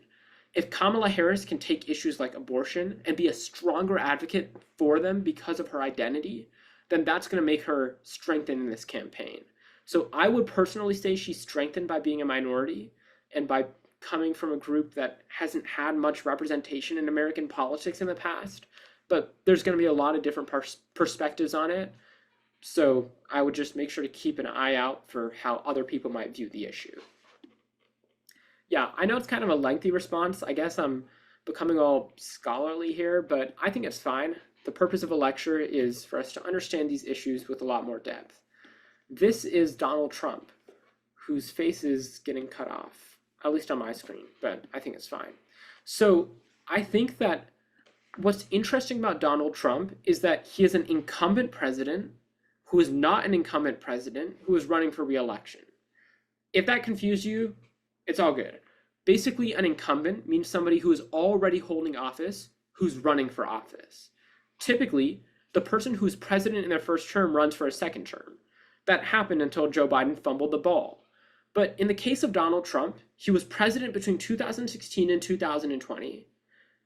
If Kamala Harris can take issues like abortion and be a stronger advocate for them because of her identity, then that's going to make her strengthen in this campaign. So I would personally say she's strengthened by being a minority and by coming from a group that hasn't had much representation in American politics in the past, but there's going to be a lot of different perspectives on it. So I would just make sure to keep an eye out for how other people might view the issue. Yeah, I know it's kind of a lengthy response. I guess I'm becoming all scholarly here, but I think it's fine. The purpose of a lecture is for us to understand these issues with a lot more depth. This is Donald Trump, whose face is getting cut off, at least on my screen, but I think it's fine. So I think that what's interesting about Donald Trump is that he is an incumbent president who is not an incumbent president who is running for re-election. If that confused you, it's all good. Basically, an incumbent means somebody who is already holding office who's running for office. Typically, the person who's president in their first term runs for a second term. That happened until Joe Biden fumbled the ball. But in the case of Donald Trump, he was president between 2016 and 2020,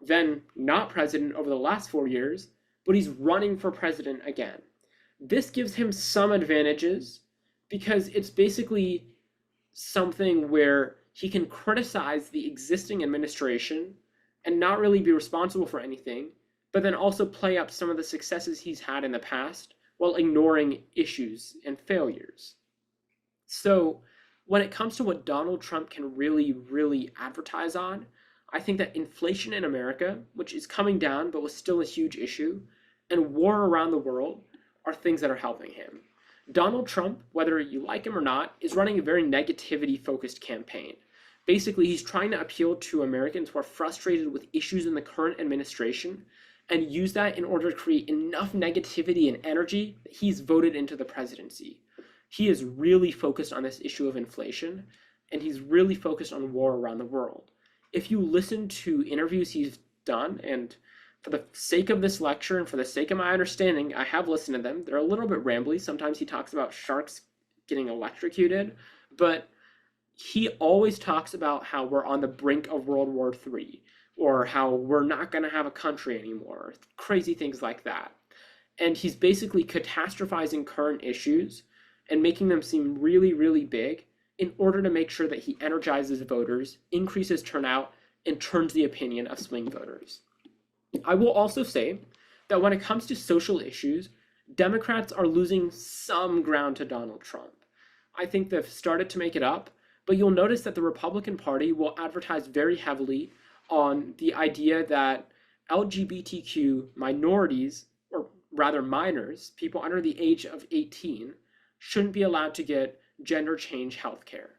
then not president over the last 4 years, but he's running for president again. This gives him some advantages because it's basically something where he can criticize the existing administration and not really be responsible for anything, but then also play up some of the successes he's had in the past while ignoring issues and failures. So When it comes to what Donald Trump can really advertise on, I think that inflation in America, which is coming down but was still a huge issue, and war around the world are things that are helping him. Donald Trump, whether you like him or not, is running a very negativity focused campaign. Basically, he's trying to appeal to Americans who are frustrated with issues in the current administration and use that in order to create enough negativity and energy that he's voted into the presidency. He is really focused on this issue of inflation, and he's really focused on war around the world. If you listen to interviews he's done, and for the sake of this lecture and for the sake of my understanding, I have listened to them. They're a little bit rambly. Sometimes he talks about sharks getting electrocuted, but he always talks about how we're on the brink of World War III, or how we're not going to have a country anymore, crazy things like that. And he's basically catastrophizing current issues and making them seem really big in order to make sure that he energizes voters, increases turnout, and turns the opinion of swing voters. I will also say that when it comes to social issues, Democrats are losing some ground to Donald Trump. I think they've started to make it up, but you'll notice that the Republican Party will advertise very heavily on the idea that LGBTQ minorities, or rather minors, people under the age of 18, shouldn't be allowed to get gender change healthcare.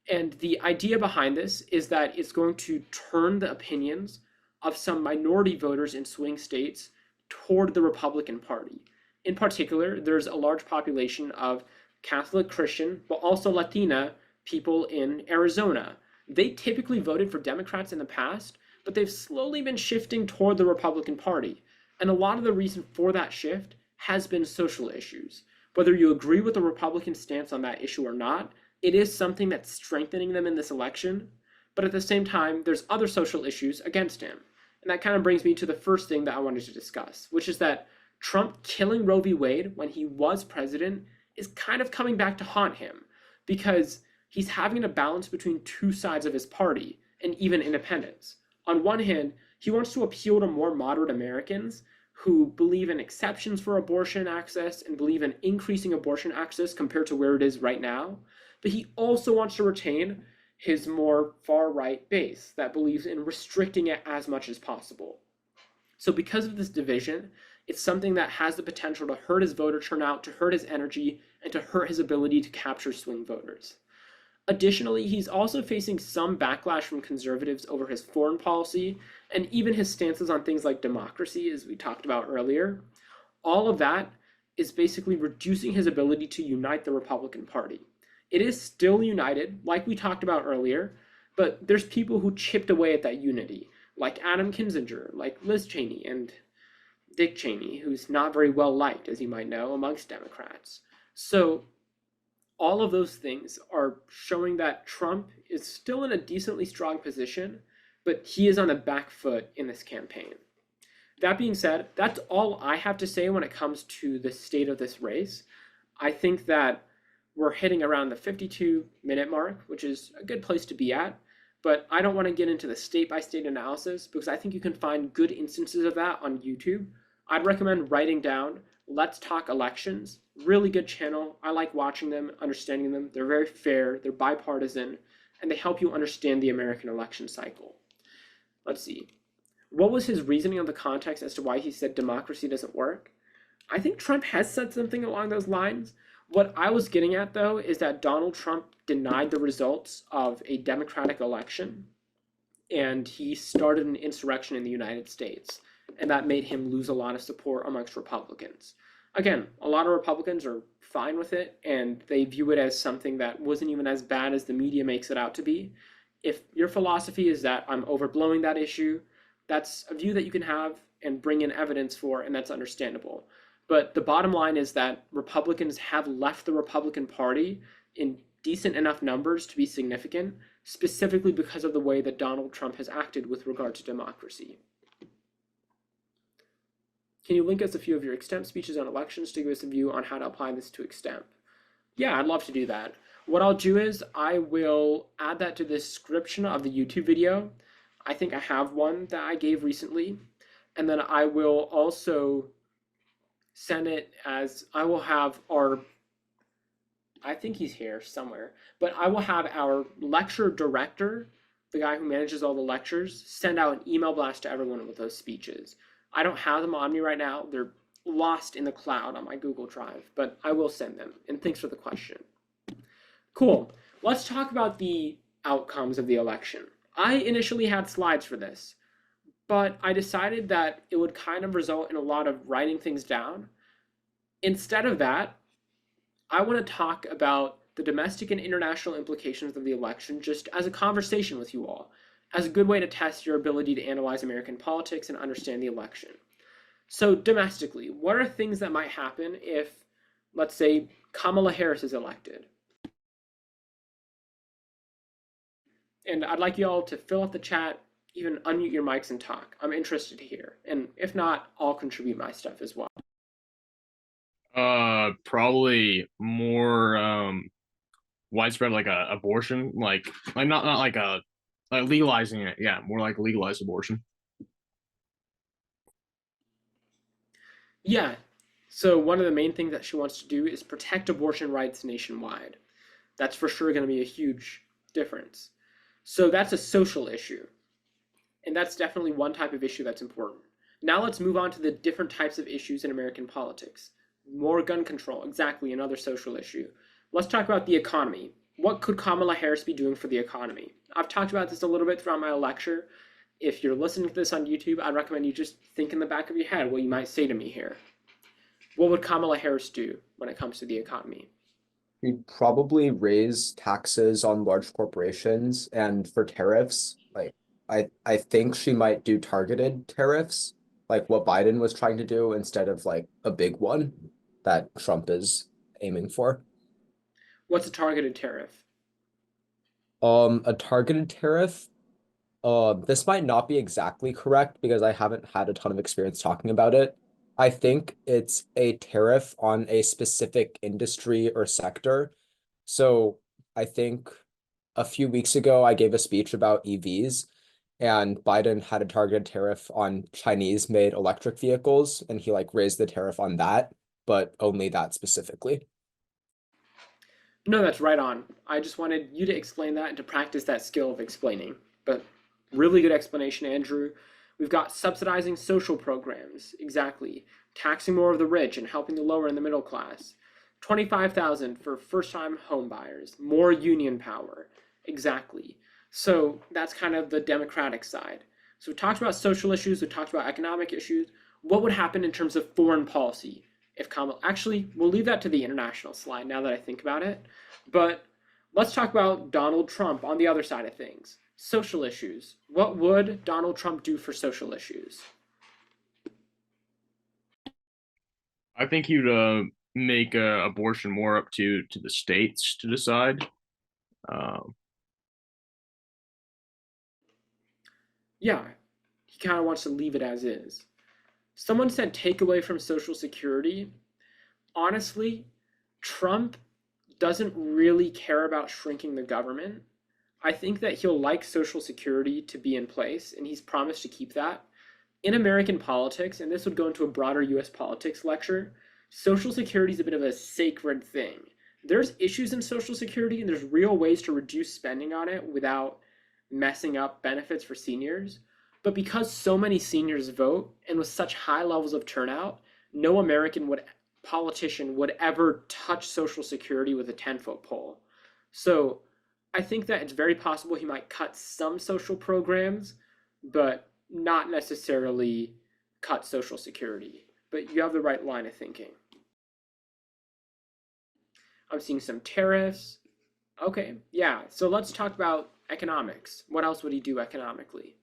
And the idea behind this is that it's going to turn the opinions of some minority voters in swing states toward the Republican Party. In particular, there's a large population of Catholic Christian, but also Latina people in Arizona. They typically voted for Democrats in the past, but they've slowly been shifting toward the Republican Party. And a lot of the reason for that shift has been social issues. Whether you agree with the Republican stance on that issue or not, it is something that's strengthening them in this election. But at the same time, there's other social issues against him. And that kind of brings me to the first thing that I wanted to discuss, which is that Trump killing Roe v. Wade when he was president is kind of coming back to haunt him, because he's having a balance between two sides of his party and even independents. On one hand, he wants to appeal to more moderate Americans who believe in exceptions for abortion access and believe in increasing abortion access compared to where it is right now. But he also wants to retain his more far-right base that believes in restricting it as much as possible. So because of this division, it's something that has the potential to hurt his voter turnout, to hurt his energy, and to hurt his ability to capture swing voters. Additionally, he's also facing some backlash from conservatives over his foreign policy and even his stances on things like democracy, as we talked about earlier. All of that is basically reducing his ability to unite the Republican Party. It is still united, like we talked about earlier, but there's people who chipped away at that unity, like Adam Kinzinger, like Liz Cheney, and Dick Cheney, who's not very well liked, as you might know, amongst Democrats. So all of those things are showing that Trump is still in a decently strong position, but he is on the back foot in this campaign. That being said, that's all I have to say when it comes to the state of this race. I think that we're hitting around the 52-minute mark, which is a good place to be at, but I don't want to get into the state-by-state analysis because I think you can find good instances of that on YouTube. I'd recommend writing down Let's Talk Elections. Really good channel. I like watching them, understanding them. They're very fair, they're bipartisan, and they help you understand the American election cycle. Let's see. What was his reasoning of the context as to why he said democracy doesn't work? I think Trump has said something along those lines. What I was getting at, though, is that Donald Trump denied the results of a democratic election, and he started an insurrection in the United States, and that made him lose a lot of support amongst Republicans. Again, a lot of Republicans are fine with it, and they view it as something that wasn't even as bad as the media makes it out to be. If your philosophy is that I'm overblowing that issue, that's a view that you can have and bring in evidence for, and that's understandable. But the bottom line is that Republicans have left the Republican Party in decent enough numbers to be significant, specifically because of the way that Donald Trump has acted with regard to democracy. Can you link us a few of your Extemp speeches on elections to give us a view on how to apply this to Extemp? Yeah, I'd love to do that. What I'll do is I will add that to the description of the YouTube video. I think I have one that I gave recently, and then I will also send it as I will have our I think he's here somewhere. But I will have our lecture director, the guy who manages all the lectures, send out an email blast to everyone with those speeches. I don't have them on me right now. They're lost in the cloud on my Google Drive, but I will send them. And thanks for the question. Cool. Let's talk about the outcomes of the election. I initially had slides for this, but I decided that it would kind of result in a lot of writing things down. Instead of that, I want to talk about the domestic and international implications of the election just as a conversation with you all, as a good way to test your ability to analyze American politics and understand the election. So domestically, what are things that might happen if, let's say, Kamala Harris is elected? And I'd like you all to fill out the chat, even unmute your mics and talk. I'm interested to hear. And if not, I'll contribute my stuff as well. Probably more widespread, like a abortion, like not like a like legalizing it. Yeah, more like legalized abortion. Yeah. So one of the main things that she wants to do is protect abortion rights nationwide. That's for sure going to be a huge difference. So that's a social issue. And that's definitely one type of issue that's important. Now let's move on to the different types of issues in American politics. More gun control, exactly, another social issue. Let's talk about the economy. What could Kamala Harris be doing for the economy? I've talked about this a little bit throughout my lecture. If you're listening to this on YouTube, I'd recommend you just think in the back of your head what you might say to me here. What would Kamala Harris do when it comes to the economy? We'd probably raise taxes on large corporations, and for tariffs, like I think she might do targeted tariffs, like what Biden was trying to do instead of like a big one that Trump is aiming for. What's a targeted tariff? A targeted tariff. This might not be exactly correct because I haven't had a ton of experience talking about it. I think it's a tariff on a specific industry or sector. So I think a few weeks ago, I gave a speech about EVs, and Biden had a targeted tariff on Chinese-made electric vehicles, and he like raised the tariff on that, but only that specifically. No, that's right on. I just wanted you to explain that and to practice that skill of explaining. But really good explanation, Andrew. We've got subsidizing social programs, exactly. Taxing more of the rich and helping the lower and the middle class. 25,000 for first-time home buyers. More union power, exactly. So that's kind of the Democratic side. So we talked about social issues, we talked about economic issues. What would happen in terms of foreign policy if Kamala, actually, we'll leave that to the international slide now that I think about it. But let's talk about Donald Trump on the other side of things. Social issues. What would Donald Trump do for social issues? I think you'd make abortion more up to the states to decide. Yeah, he kind of wants to leave it as is. Someone said take away from Social Security. Honestly, Trump doesn't really care about shrinking the government. I think that he'll like Social Security to be in place, and he's promised to keep that. In American politics, and this would go into a broader US politics lecture, Social Security is a bit of a sacred thing. There's issues in Social Security, and there's real ways to reduce spending on it without messing up benefits for seniors. But because so many seniors vote, and with such high levels of turnout, no American politician would ever touch Social Security with a 10-foot pole. So I think that it's very possible he might cut some social programs, but not necessarily cut Social Security. But you have the right line of thinking. I'm seeing some tariffs. Okay, yeah, so let's talk about economics. What else would he do economically?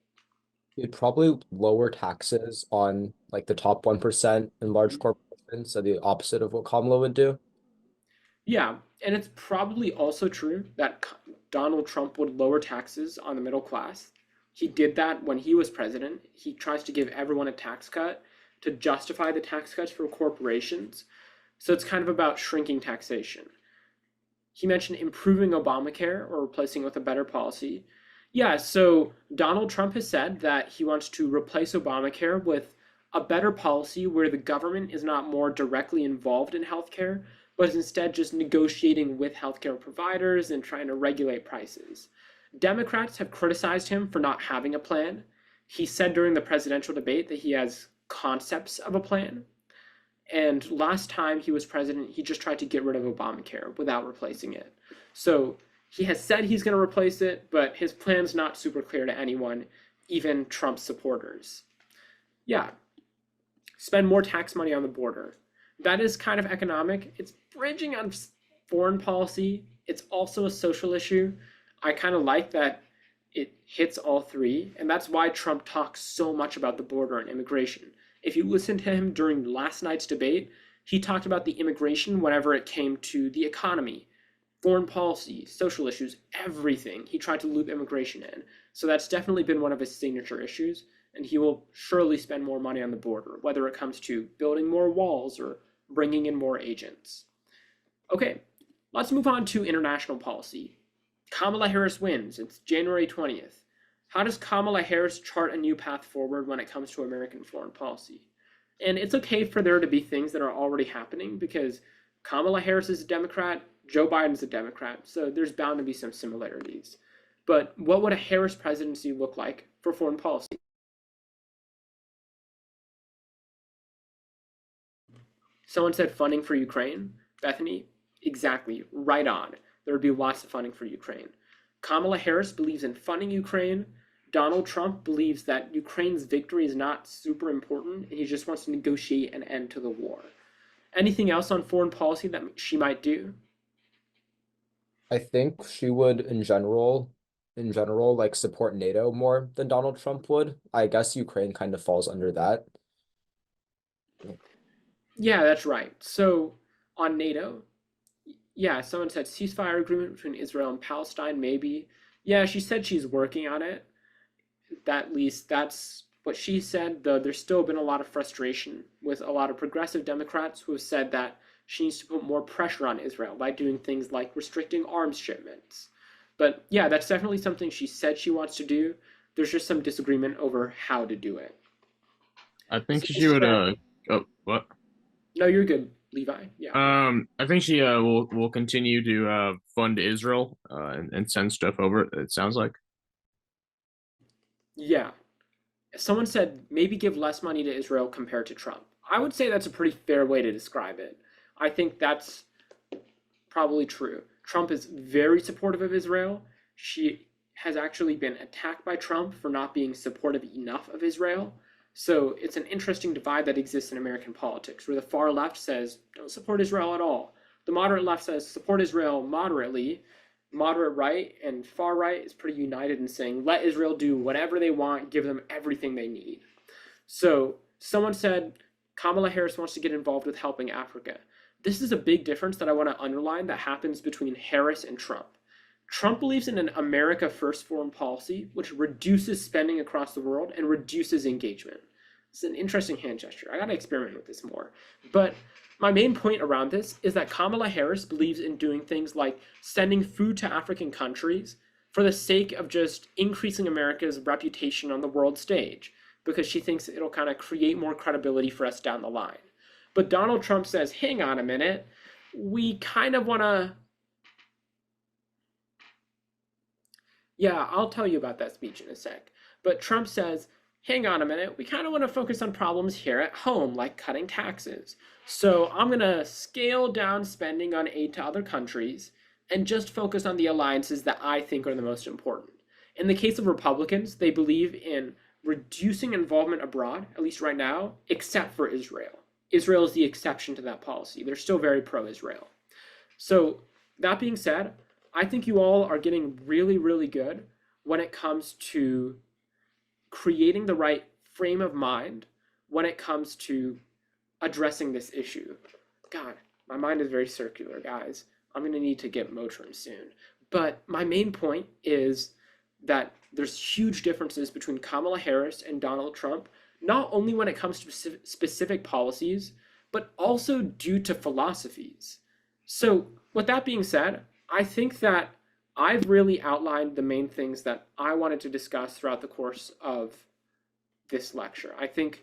You'd probably lower taxes on like the top 1% in large corporations, so the opposite of what Kamala would do. Yeah, and it's probably also true that Donald Trump would lower taxes on the middle class. He did that when he was president. He tries to give everyone a tax cut to justify the tax cuts for corporations. So it's kind of about shrinking taxation. He mentioned improving Obamacare or replacing it with a better policy. Yeah, so Donald Trump has said that he wants to replace Obamacare with a better policy where the government is not more directly involved in healthcare, but is instead just negotiating with healthcare providers and trying to regulate prices. Democrats have criticized him for not having a plan. He said during the presidential debate that he has concepts of a plan. And last time he was president, he just tried to get rid of Obamacare without replacing it. So he has said he's going to replace it, but his plan's not super clear to anyone, even Trump supporters. Yeah, spend more tax money on the border. That is kind of economic. It's bridging on foreign policy. It's also a social issue. I kind of like that it hits all three, and that's why Trump talks so much about the border and immigration. If you listen to him during last night's debate, he talked about the immigration whenever it came to the economy, foreign policy, social issues, everything. He tried to loop immigration in. So that's definitely been one of his signature issues, and he will surely spend more money on the border, whether it comes to building more walls or bringing in more agents. Okay, let's move on to international policy. Kamala Harris wins. It's January 20th. How does Kamala Harris chart a new path forward when it comes to American foreign policy? And it's okay for there to be things that are already happening because Kamala Harris is a Democrat, Joe Biden's a Democrat, so there's bound to be some similarities. But what would a Harris presidency look like for foreign policy? Someone said funding for Ukraine. Bethany, exactly, right on. There would be lots of funding for Ukraine. Kamala Harris believes in funding Ukraine. Donald Trump believes that Ukraine's victory is not super important, and he just wants to negotiate an end to the war. Anything else on foreign policy that she might do? I think she would in general, like support NATO more than Donald Trump would. I guess Ukraine kind of falls under that. Yeah, that's right. So on NATO, yeah, someone said ceasefire agreement between Israel and Palestine, maybe. Yeah, she said she's working on it. At least that's what she said, though there's still been a lot of frustration with a lot of progressive Democrats who have said that she needs to put more pressure on Israel by doing things like restricting arms shipments. But yeah, that's definitely something she said she wants to do. There's just some disagreement over how to do it. I think So she would instead- oh what? No, you're good, Levi. Yeah. I think she will continue to fund Israel and send stuff over, it sounds like. Yeah. Someone said maybe give less money to Israel compared to Trump. I would say that's a pretty fair way to describe it. I think that's probably true. Trump is very supportive of Israel. She has actually been attacked by Trump for not being supportive enough of Israel. So it's an interesting divide that exists in American politics, where the far left says, don't support Israel at all. The moderate left says, support Israel moderately. Moderate right and far right is pretty united in saying, let Israel do whatever they want, give them everything they need. So someone said, Kamala Harris wants to get involved with helping Africa. This is a big difference that I want to underline that happens between Harris and Trump. Trump believes in an America first foreign policy, which reduces spending across the world and reduces engagement. It's an interesting hand gesture. I got to experiment with this more. But my main point around this is that Kamala Harris believes in doing things like sending food to African countries for the sake of just increasing America's reputation on the world stage, because she thinks it'll kind of create more credibility for us down the line. But Donald Trump says, hang on a minute, we kind of want to... Yeah, I'll tell you about that speech in a sec. But Trump says, hang on a minute, we kind of want to focus on problems here at home, like cutting taxes. So I'm going to scale down spending on aid to other countries and just focus on the alliances that I think are the most important. In the case of Republicans, they believe in reducing involvement abroad, at least right now, except for Israel. Israel is the exception to that policy. They're still very pro-Israel. So that being said, I think you all are getting really, really good when it comes to creating the right frame of mind when it comes to addressing this issue. God, my mind is very circular, guys. I'm going to need to get Motrin soon. But my main point is that there's huge differences between Kamala Harris and Donald Trump, not only when it comes to specific policies, but also due to philosophies. So with that being said, I think that I've really outlined the main things that I wanted to discuss throughout the course of this lecture. I think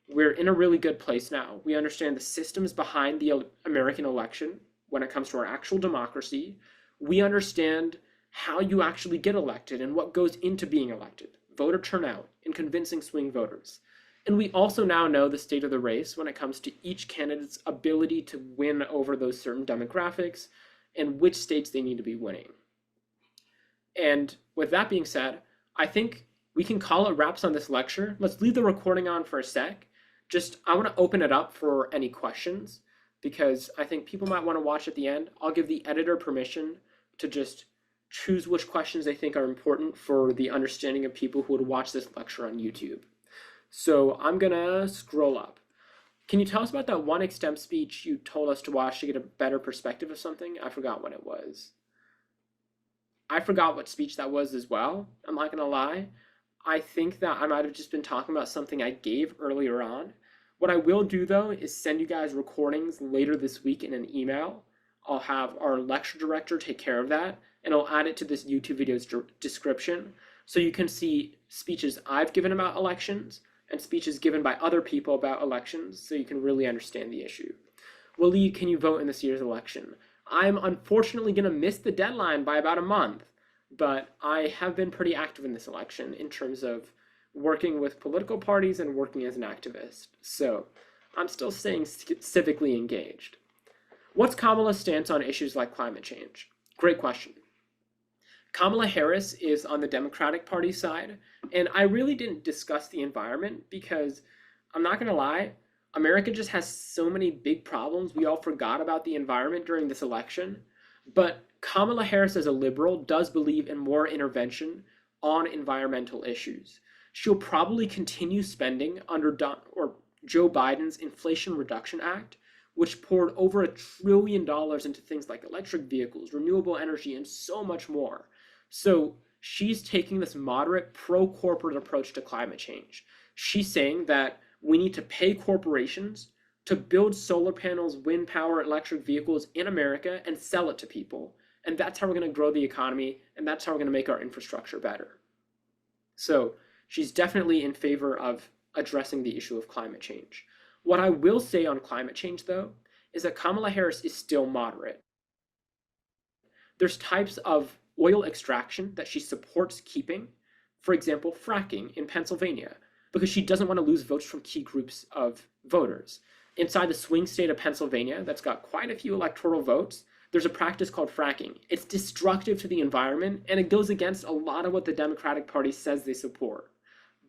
we're in a really good place now. We understand the systems behind the American election. when it comes to our actual democracy. We understand how you actually get elected and what goes into being elected, voter turnout, and convincing swing voters. And we also now know the state of the race when it comes to each candidate's ability to win over those certain demographics and which states they need to be winning. And with that being said, I think we can call it wraps on this lecture. Let's leave the recording on for a sec. I want to open it up for any questions because I think people might want to watch at the end. I'll give the editor permission to just choose which questions they think are important for the understanding of people who would watch this lecture on YouTube. So I'm gonna scroll up. Can you tell us about that one Extemp speech you told us to watch to get a better perspective of something? I forgot what it was. I forgot what speech that was as well. I'm not gonna lie. I think that I might have just been talking about something I gave earlier on. What I will do though is send you guys recordings later this week in an email. I'll have our lecture director take care of that, and I'll add it to this YouTube video's description so you can see speeches I've given about elections and speeches given by other people about elections so you can really understand the issue. Waleed, can you vote in this year's election? I'm unfortunately going to miss the deadline by about a month, but I have been pretty active in this election in terms of working with political parties and working as an activist. So I'm still staying civically engaged. What's Kamala's stance on issues like climate change? Great question. Kamala Harris is on the Democratic Party side, and I really didn't discuss the environment because I'm not going to lie, America just has so many big problems. We all forgot about the environment during this election, but Kamala Harris as a liberal does believe in more intervention on environmental issues. She'll probably continue spending under Joe Biden's Inflation Reduction Act, which poured over $1 trillion into things like electric vehicles, renewable energy, and so much more. So she's taking this moderate pro-corporate approach to climate change. She's saying that we need to pay corporations to build solar panels, wind power, electric vehicles in America and sell it to people. And that's how we're going to grow the economy, and that's how we're going to make our infrastructure better. So she's definitely in favor of addressing the issue of climate change. What I will say on climate change, though, is that Kamala Harris is still moderate. There's types of oil extraction that she supports keeping, for example, fracking in Pennsylvania, because she doesn't want to lose votes from key groups of voters. Inside the swing state of Pennsylvania, that's got quite a few electoral votes, there's a practice called fracking. It's destructive to the environment, and it goes against a lot of what the Democratic Party says they support.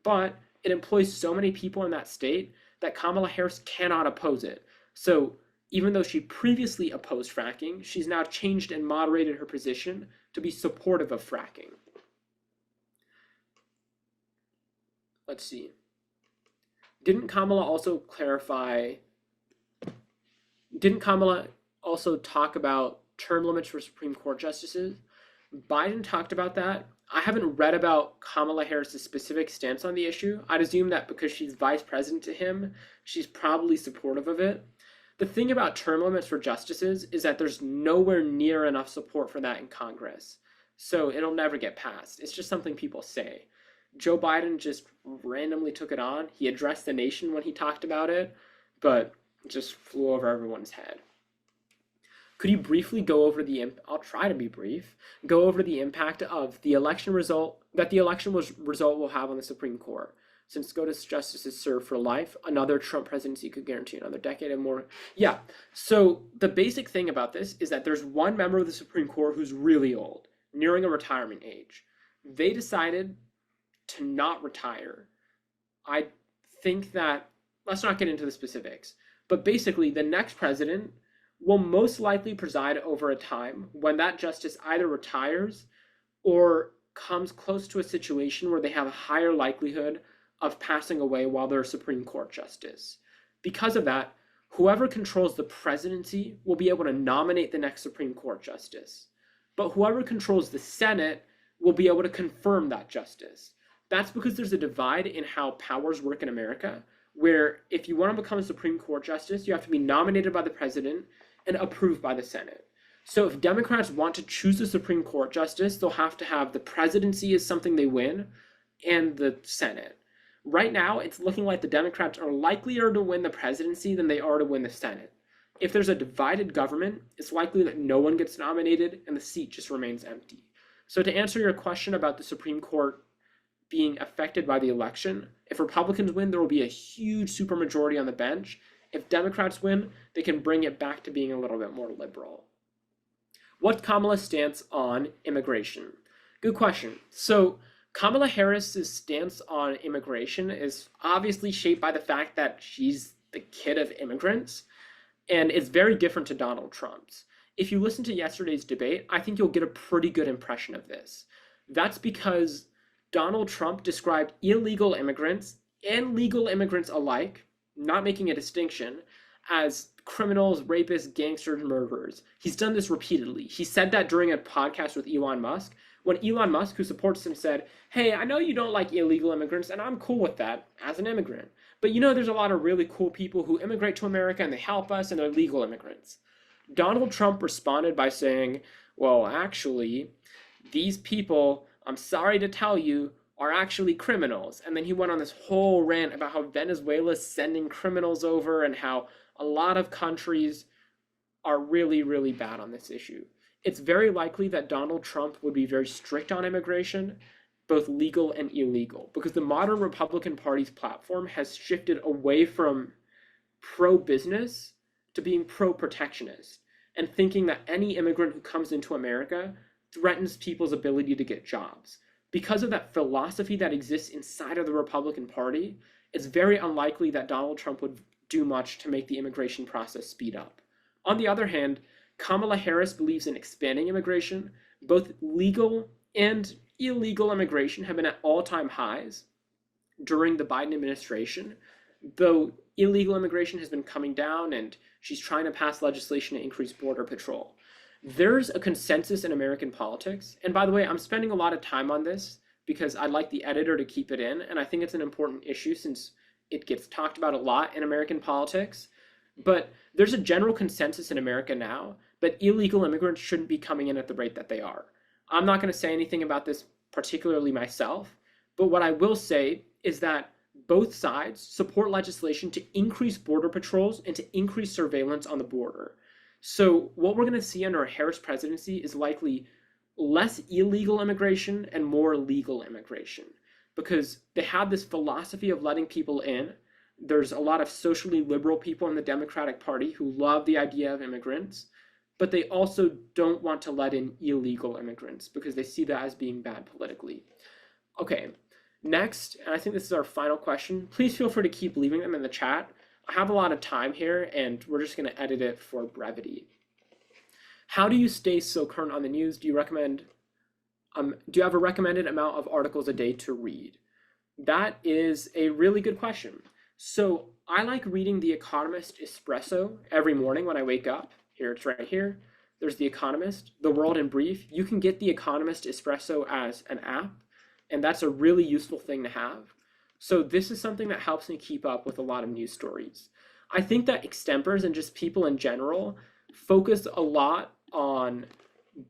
But it employs so many people in that state that Kamala Harris cannot oppose it. So even though she previously opposed fracking, she's now changed and moderated her position to be supportive of fracking. Let's see. Didn't Kamala also talk about term limits for Supreme Court justices? Biden talked about that. I haven't read about Kamala Harris's specific stance on the issue. I'd assume that because she's vice president to him, she's probably supportive of it. The thing about term limits for justices is that there's nowhere near enough support for that in Congress. So it'll never get passed. It's just something people say. Joe Biden just randomly took it on. He addressed the nation when he talked about it, but it just flew over everyone's head. Could you briefly go over I'll try to be brief, go over the impact of the election result will have on the Supreme Court? Since SCOTUS justices serve for life, another Trump presidency could guarantee another decade and more. Yeah, so the basic thing about this is that there's one member of the Supreme Court who's really old, nearing a retirement age. They decided to not retire. I think that, let's not get into the specifics, but basically the next president will most likely preside over a time when that justice either retires or comes close to a situation where they have a higher likelihood of passing away while they're a Supreme Court justice. Because of that, whoever controls the presidency will be able to nominate the next Supreme Court justice. But whoever controls the Senate will be able to confirm that justice. That's because there's a divide in how powers work in America, where if you want to become a Supreme Court justice, you have to be nominated by the president and approved by the Senate. So if Democrats want to choose a Supreme Court justice, they'll have to have the presidency as something they win and the Senate. Right now, it's looking like the Democrats are likelier to win the presidency than they are to win the Senate. If there's a divided government, it's likely that no one gets nominated and the seat just remains empty. So to answer your question about the Supreme Court being affected by the election, if Republicans win, there will be a huge supermajority on the bench. If Democrats win, they can bring it back to being a little bit more liberal. What's Kamala's stance on immigration? Good question. So Kamala Harris's stance on immigration is obviously shaped by the fact that she's the kid of immigrants, and it's very different to Donald Trump's. If you listen to yesterday's debate, I think you'll get a pretty good impression of this. That's because Donald Trump described illegal immigrants and legal immigrants alike, not making a distinction, as criminals, rapists, gangsters, murderers. He's done this repeatedly. He said that during a podcast with Elon Musk, when Elon Musk, who supports him, said, "Hey, I know you don't like illegal immigrants, and I'm cool with that as an immigrant. But you know, there's a lot of really cool people who immigrate to America and they help us and they're legal immigrants." Donald Trump responded by saying, "Well, actually, these people, I'm sorry to tell you, are actually criminals." And then he went on this whole rant about how Venezuela's sending criminals over and how a lot of countries are really, really bad on this issue. It's very likely that Donald Trump would be very strict on immigration, both legal and illegal, because the modern Republican Party's platform has shifted away from pro-business to being pro-protectionist and thinking that any immigrant who comes into America threatens people's ability to get jobs. Because of that philosophy that exists inside of the Republican Party, it's very unlikely that Donald Trump would do much to make the immigration process speed up. On the other hand, Kamala Harris believes in expanding immigration. Both legal and illegal immigration have been at all-time highs during the Biden administration, though illegal immigration has been coming down and she's trying to pass legislation to increase border patrol. There's a consensus in American politics, and by the way, I'm spending a lot of time on this because I'd like the editor to keep it in, and I think it's an important issue since it gets talked about a lot in American politics. But there's a general consensus in America now that illegal immigrants shouldn't be coming in at the rate that they are. I'm not going to say anything about this particularly myself, but what I will say is that both sides support legislation to increase border patrols and to increase surveillance on the border. So what we're going to see under a Harris presidency is likely less illegal immigration and more legal immigration, because they have this philosophy of letting people in. There's a lot of socially liberal people in the Democratic Party who love the idea of immigrants, but they also don't want to let in illegal immigrants because they see that as being bad politically. Okay, next, and I think this is our final question. Please feel free to keep leaving them in the chat. I have a lot of time here, and we're just going to edit it for brevity. How do you stay so current on the news? Do you recommend? Do you have a recommended amount of articles a day to read? That is a really good question. So I like reading The Economist Espresso every morning when I wake up. Here, it's right here. There's The Economist, The World in Brief. You can get The Economist Espresso as an app, and that's a really useful thing to have. So this is something that helps me keep up with a lot of news stories. I think that extempers and just people in general focus a lot on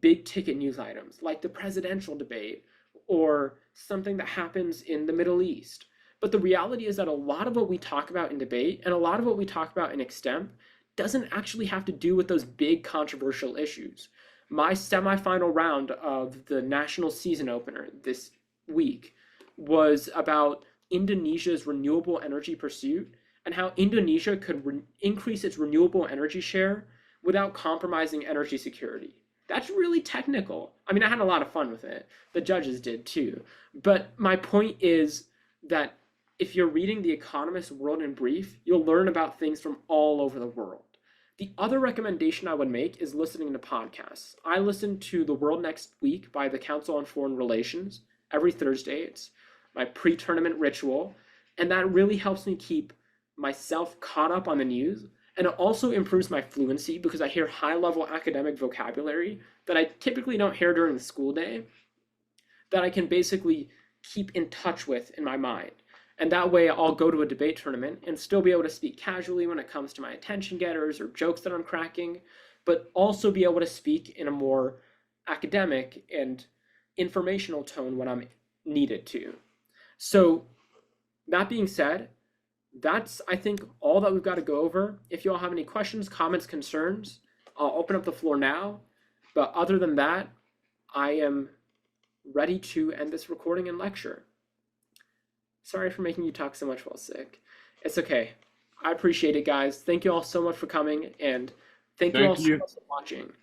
big ticket news items like the presidential debate or something that happens in the Middle East. But the reality is that a lot of what we talk about in debate and a lot of what we talk about in Extemp doesn't actually have to do with those big controversial issues. My semifinal round of the national season opener this week was about Indonesia's renewable energy pursuit and how Indonesia could increase its renewable energy share without compromising energy security. That's really technical. I mean, I had a lot of fun with it. The judges did too. But my point is that if you're reading The Economist World in Brief, you'll learn about things from all over the world. The other recommendation I would make is listening to podcasts. I listen to The World Next Week by the Council on Foreign Relations every Thursday. It's my pre-tournament ritual, and that really helps me keep myself caught up on the news, and it also improves my fluency because I hear high-level academic vocabulary that I typically don't hear during the school day that I can basically keep in touch with in my mind. And that way I'll go to a debate tournament and still be able to speak casually when it comes to my attention getters or jokes that I'm cracking, but also be able to speak in a more academic and informational tone when I'm needed to. So that being said, that's, I think, all that we've got to go over. If you all have any questions, comments, concerns, I'll open up the floor now. But other than that, I am ready to end this recording and lecture. Sorry for making you talk so much while sick. It's okay. I appreciate it, guys. Thank you all so much for coming, and thank you all so you. much for watching.